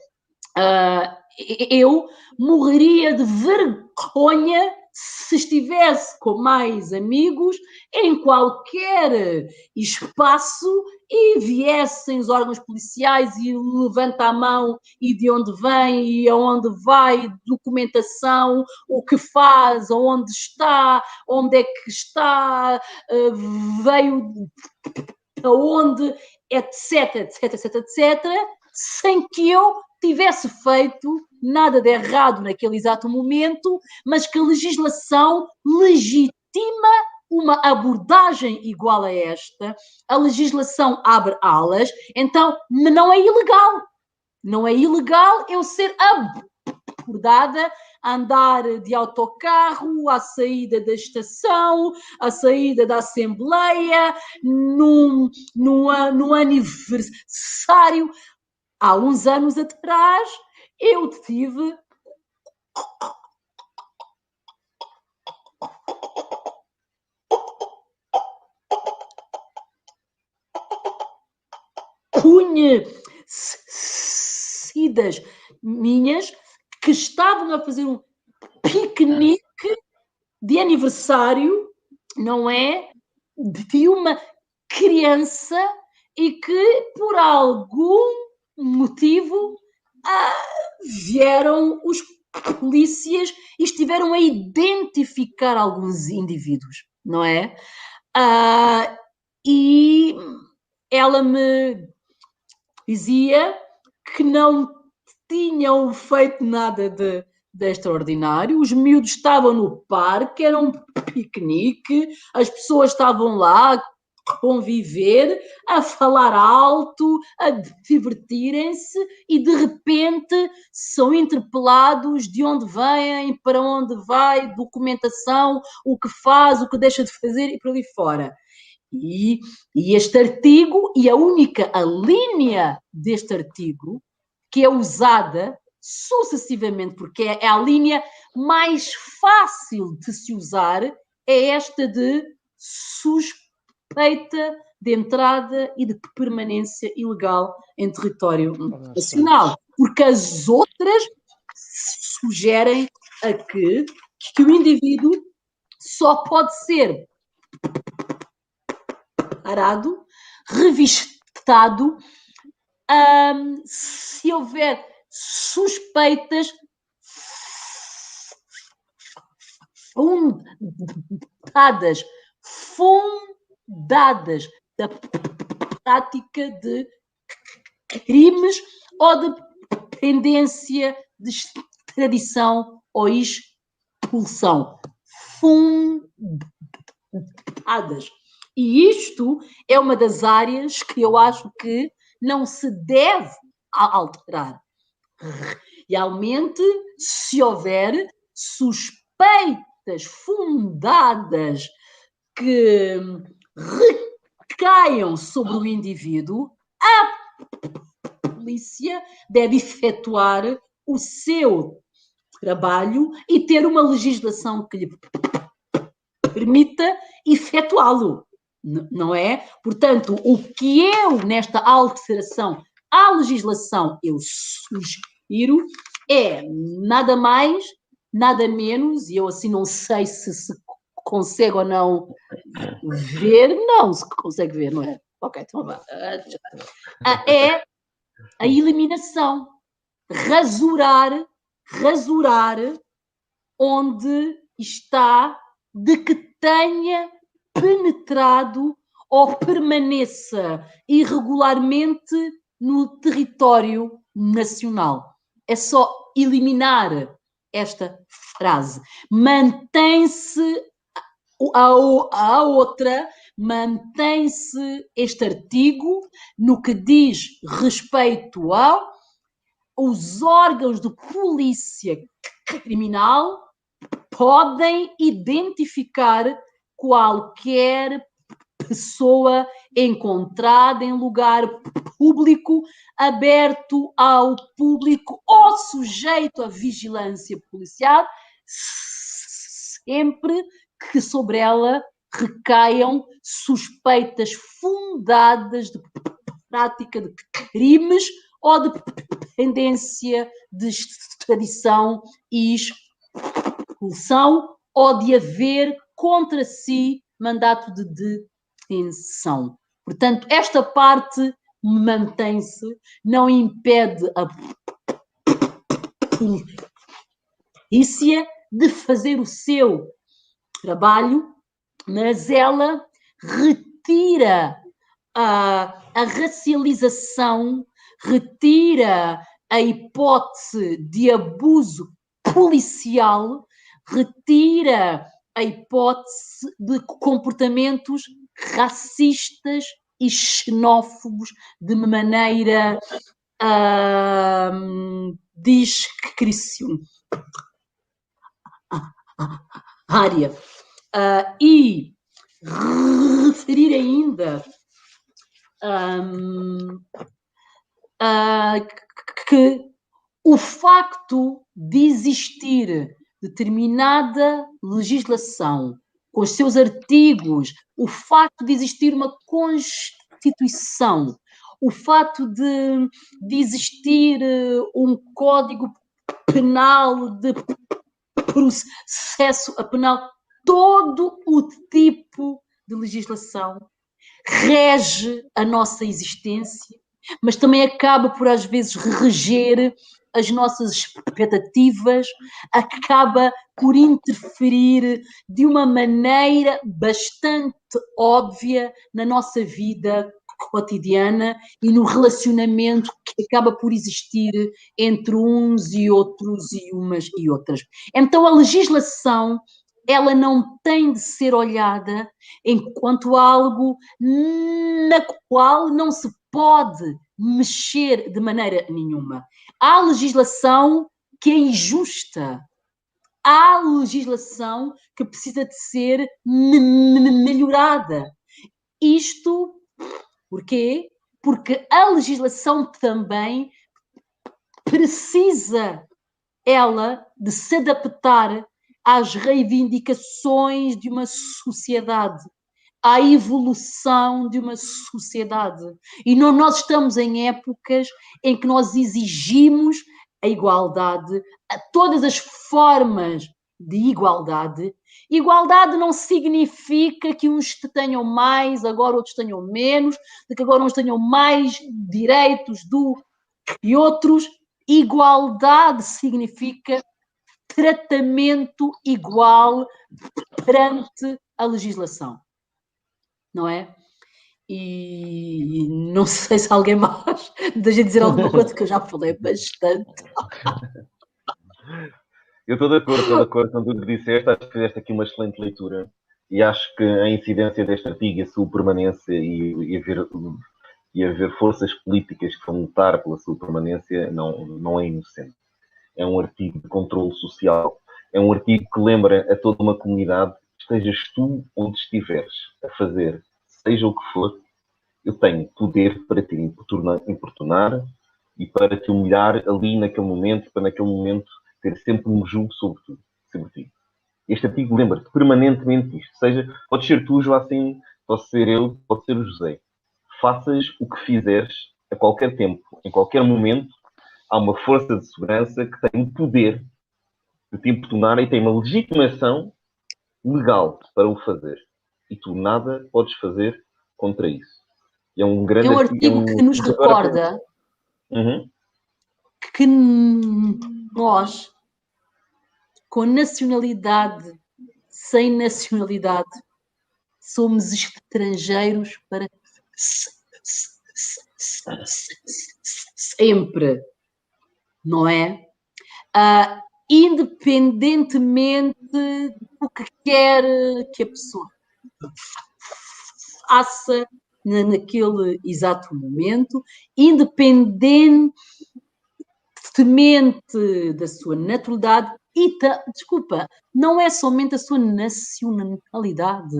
eu morreria de vergonha se estivesse com mais amigos em qualquer espaço e viessem os órgãos policiais e levanta a mão e de onde vem e aonde vai, documentação, o que faz, onde é que está, veio aonde, etc, etc, etc, etc, sem que eu tivesse feito nada de errado naquele exato momento, mas que a legislação legitima uma abordagem igual a esta, a legislação abre alas, então não é ilegal. Não é ilegal eu ser abordada a andar de autocarro, à saída da estação, à saída da Assembleia, num aniversário. Há uns anos atrás, eu tive conhecidas minhas que estavam a fazer um piquenique de aniversário, não é? De uma criança e que, por algum motivo, vieram os polícias e estiveram a identificar alguns indivíduos, não é? E ela me dizia que não tinham feito nada de extraordinário, os miúdos estavam no parque, era um piquenique, as pessoas estavam lá a conviver, a falar alto, a divertirem-se e de repente são interpelados de onde vêm, para onde vai, documentação, o que faz, o que deixa de fazer e por ali fora. E este artigo, e a linha deste artigo, que é usada sucessivamente, porque é a linha mais fácil de se usar, é esta de suspeita de entrada e de permanência ilegal em território nacional. Porque as outras sugerem a que o indivíduo só pode ser parado, revistado, se houver suspeitas fundadas da prática de crimes ou de pendência de extradição ou expulsão. Fundadas. E isto é uma das áreas que eu acho que não se deve alterar. Realmente, se houver suspeitas fundadas que recaiam sobre o indivíduo, a polícia deve efetuar o seu trabalho e ter uma legislação que lhe permita efetuá-lo. Não é? Portanto, o que eu, nesta alteração à legislação, eu sugiro é nada mais, nada menos, e eu assim não sei se consegue ou não ver, não se consegue ver, não é? Ok, então vá. É a eliminação, rasurar onde está de que tenha penetrado ou permaneça irregularmente no território nacional. É só eliminar esta frase. Mantém-se a outra, mantém-se este artigo no que diz respeito aos órgãos de polícia criminal podem identificar qualquer pessoa encontrada em lugar público, aberto ao público ou sujeito à vigilância policial, sempre que sobre ela recaiam suspeitas fundadas de prática de crimes ou de pendência de extradição e expulsão ou de haver contra si mandato de detenção. Portanto, esta parte mantém-se, não impede a polícia de fazer o seu trabalho, mas ela retira a racialização, retira a hipótese de abuso policial, retira a hipótese de comportamentos racistas e xenófobos de maneira discricionária. E referir ainda que o facto de existir determinada legislação com os seus artigos, o facto de existir uma Constituição, o facto de existir um Código Penal de processo penal, todo o tipo de legislação rege a nossa existência, mas também acaba por, às vezes, reger as nossas expectativas, acaba por interferir de uma maneira bastante óbvia na nossa vida cotidiana e no relacionamento que acaba por existir entre uns e outros e umas e outras. Então, a legislação, ela não tem de ser olhada enquanto algo na qual não se pode mexer de maneira nenhuma. Há legislação que é injusta. Há legislação que precisa de ser melhorada. Isto porquê? Porque a legislação também precisa, ela, de se adaptar às reivindicações de uma sociedade, à evolução de uma sociedade. E não, nós estamos em épocas em que nós exigimos a igualdade, a todas as formas de igualdade. Igualdade não significa que uns tenham mais, agora outros tenham menos, de que agora uns tenham mais direitos do que outros. Igualdade significa tratamento igual perante a legislação, não é? E não sei se alguém mais deixa de dizer alguma coisa, que eu já falei bastante. Eu estou de acordo com tudo que disseste. Acho que fizeste aqui uma excelente leitura e acho que a incidência deste artigo e a sua permanência e haver forças políticas que vão lutar pela sua permanência não é inocente. É um artigo de controle social, é um artigo que lembra a toda uma comunidade, estejas tu onde estiveres a fazer, seja o que for, eu tenho poder para te importunar e para te humilhar ali naquele momento, para naquele momento ter sempre um julgo sobre ti. Este artigo lembra-te permanentemente isto. Seja, pode ser tu, Joacim, pode ser eu, pode ser o José. Faças o que fizeres a qualquer tempo, em qualquer momento, há uma força de segurança que tem o poder de te importunar e tem uma legitimação legal para o fazer. E tu nada podes fazer contra isso. E é um grande artigo que nos recorda que nós, com nacionalidade, sem nacionalidade, somos estrangeiros para sempre, não é? Independentemente do que quer que a pessoa faça naquele exato momento, independentemente da sua naturalidade não é somente a sua nacionalidade,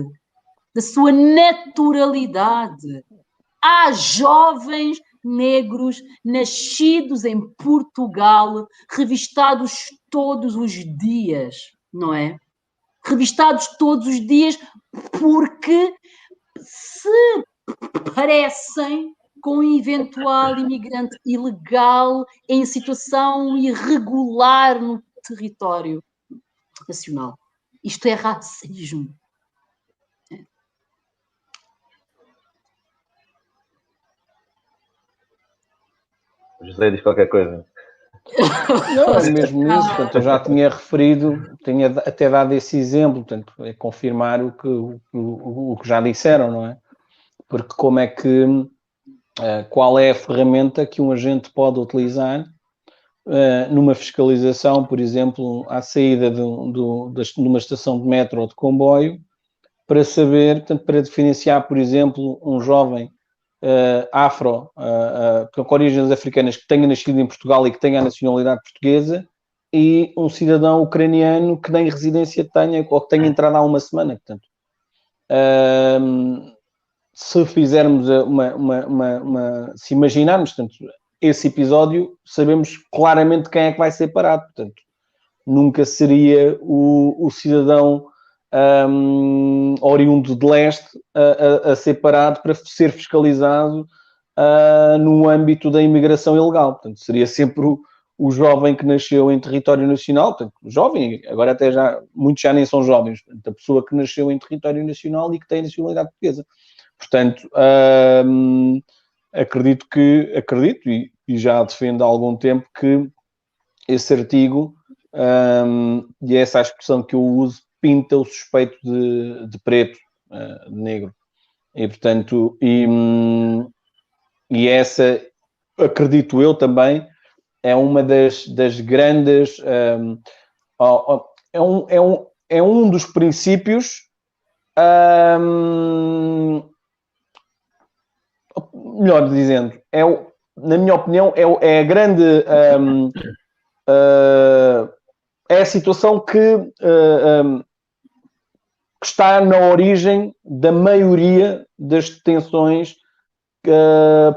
da sua naturalidade. Há jovens negros nascidos em Portugal, revistados todos os dias, não é? Revistados todos os dias porque se parecem com um eventual imigrante ilegal em situação irregular no território nacional. Isto é racismo. O José diz qualquer coisa. Não, é mesmo isso. Portanto, eu já tinha referido, tinha até dado esse exemplo, portanto, é confirmar o que já disseram, não é? Porque como é que, qual é a ferramenta que um agente pode utilizar numa fiscalização, por exemplo, à saída de uma estação de metro ou de comboio, para saber, portanto, para diferenciar, por exemplo, um jovem afro, com origens africanas, que tenha nascido em Portugal e que tenha a nacionalidade portuguesa, e um cidadão ucraniano que nem residência tenha, ou que tenha entrado há uma semana. Portanto, se fizermos se imaginarmos, portanto, esse episódio, sabemos claramente quem é que vai ser parado. Portanto, nunca seria o cidadão oriundo de leste a ser parado para ser fiscalizado no âmbito da imigração ilegal. Portanto, seria sempre o jovem que nasceu em território nacional, portanto, jovem, agora até já, muitos já nem são jovens, portanto, a pessoa que nasceu em território nacional e que tem nacionalidade portuguesa. Portanto, acredito e já defendo há algum tempo que esse artigo, e essa é a expressão que eu uso, pinta o suspeito de preto, de negro. E, portanto, e essa, acredito eu também, é uma das grandes... é um dos princípios... melhor dizendo, na minha opinião, é a grande... é a situação que está na origem da maioria das detenções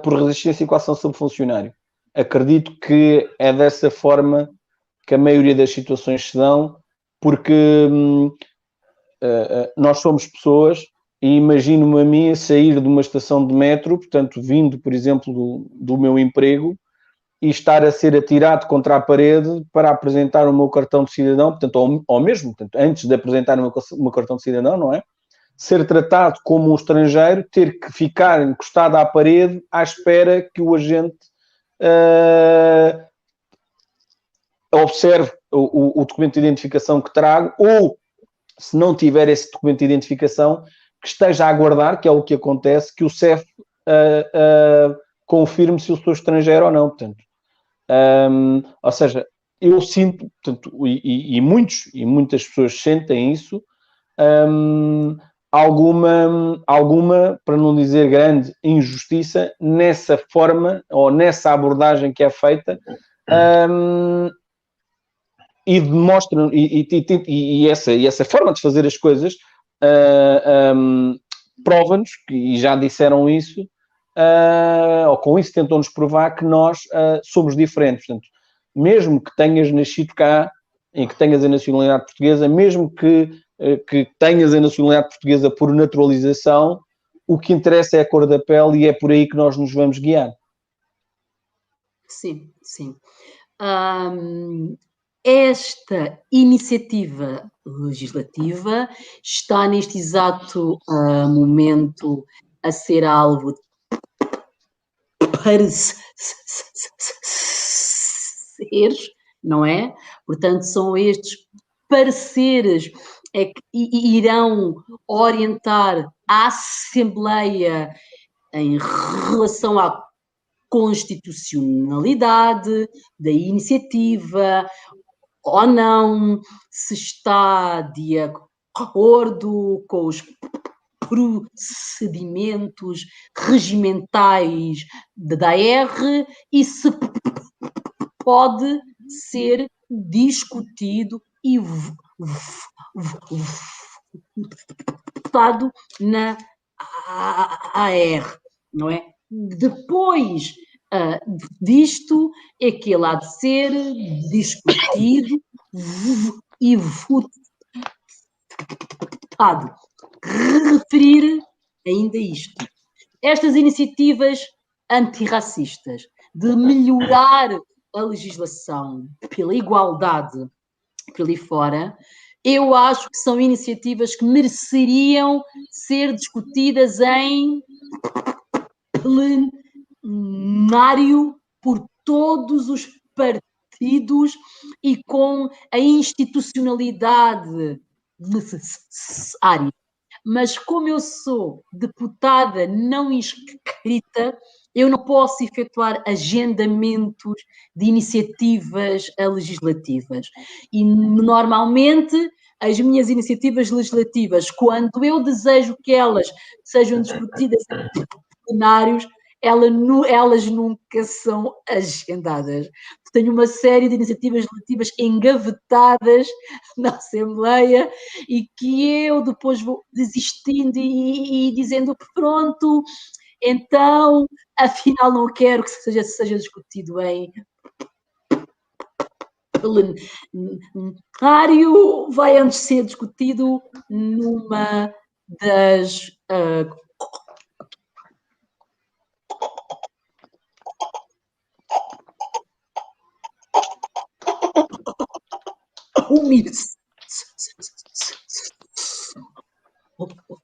por resistência e coação sobre funcionário. Acredito que é dessa forma que a maioria das situações se dão, porque nós somos pessoas e imagino-me a mim a sair de uma estação de metro, portanto, vindo, por exemplo, do meu emprego, e estar a ser atirado contra a parede para apresentar o meu cartão de cidadão, portanto, ou mesmo, portanto, antes de apresentar o meu cartão de cidadão, não é? Ser tratado como um estrangeiro, ter que ficar encostado à parede à espera que o agente observe o documento de identificação que trago, ou, se não tiver esse documento de identificação, que esteja a aguardar, que é o que acontece, que o CEF confirme se eu sou estrangeiro ou não, portanto. Ou seja, eu sinto, portanto, e muitas pessoas sentem isso, alguma, para não dizer grande, injustiça nessa forma ou nessa abordagem que é feita, e demonstram, e essa forma de fazer as coisas prova-nos, e já disseram isso, ou com isso tentam-nos provar que nós somos diferentes. Portanto, mesmo que tenhas nascido cá e que tenhas a nacionalidade portuguesa, mesmo que tenhas a nacionalidade portuguesa por naturalização, o que interessa é a cor da pele e é por aí que nós nos vamos guiar. Sim, sim. Esta iniciativa legislativa está neste exato momento a ser alvo de pareceres, não é? Portanto, são estes pareceres que irão orientar a Assembleia em relação à constitucionalidade da iniciativa ou não, se está de acordo com os procedimentos regimentais da R e se pode ser discutido e votado na AR, não é? Depois disto é que ele há de ser discutido e votado. Referir ainda isto. Estas iniciativas antirracistas de melhorar a legislação pela igualdade por ali fora, eu acho que são iniciativas que mereceriam ser discutidas em plenário por todos os partidos e com a institucionalidade necessária. Mas como eu sou deputada não inscrita, eu não posso efetuar agendamentos de iniciativas legislativas. E, normalmente, as minhas iniciativas legislativas, quando eu desejo que elas sejam discutidas em plenários, elas nunca são agendadas. Tenho uma série de iniciativas legislativas engavetadas na Assembleia e que eu depois vou desistindo e dizendo pronto, então, afinal não quero que seja discutido em plenário, vai antes ser discutido numa das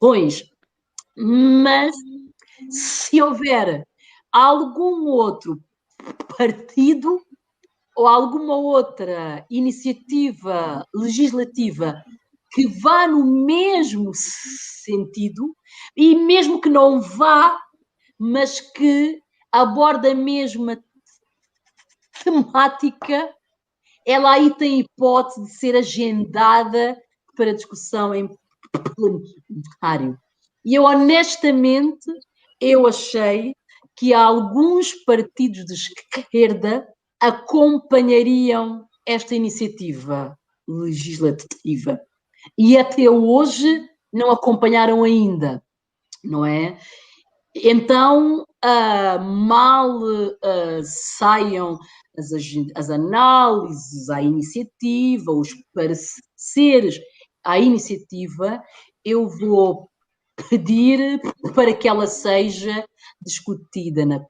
comissões, mas se houver algum outro partido ou alguma outra iniciativa legislativa que vá no mesmo sentido, e mesmo que não vá, mas que aborde a mesma temática, ela aí tem hipótese de ser agendada para discussão em plenário. E eu, honestamente, eu achei que alguns partidos de esquerda acompanhariam esta iniciativa legislativa. E até hoje não acompanharam ainda, não é? Então, mal saiam as análises à iniciativa, os pareceres à iniciativa, eu vou pedir para que ela seja discutida na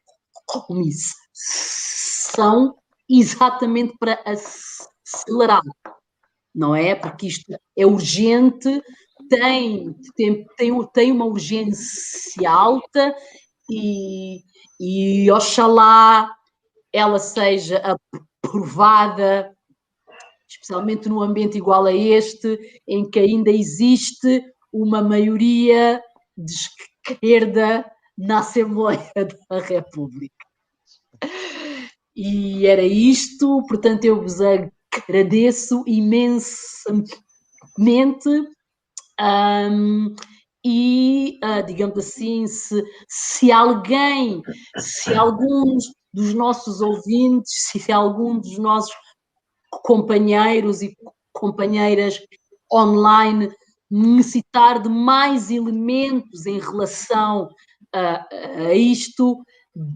comissão, exatamente para acelerar, não é? Porque isto é urgente, tem uma urgência alta e oxalá ela seja aprovada, especialmente num ambiente igual a este, em que ainda existe uma maioria de esquerda na Assembleia da República. E era isto, portanto, eu vos agradeço imensamente e, digamos assim, se alguns dos nossos ouvintes, se algum dos nossos companheiros e companheiras online necessitar de mais elementos em relação a isto,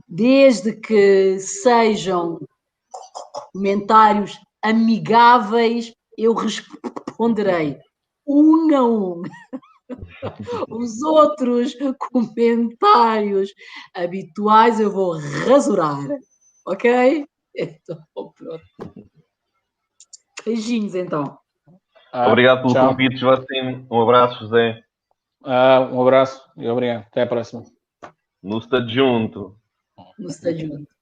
desde que sejam comentários amigáveis, eu responderei um a um. Os outros comentários habituais eu vou rasurar, ok? Então, pronto. Beijinhos, então. Obrigado pelo tchau. convite, Joacim. Um abraço, José. Um abraço e obrigado. Até a próxima. No Estado Junto. No Estado Junto.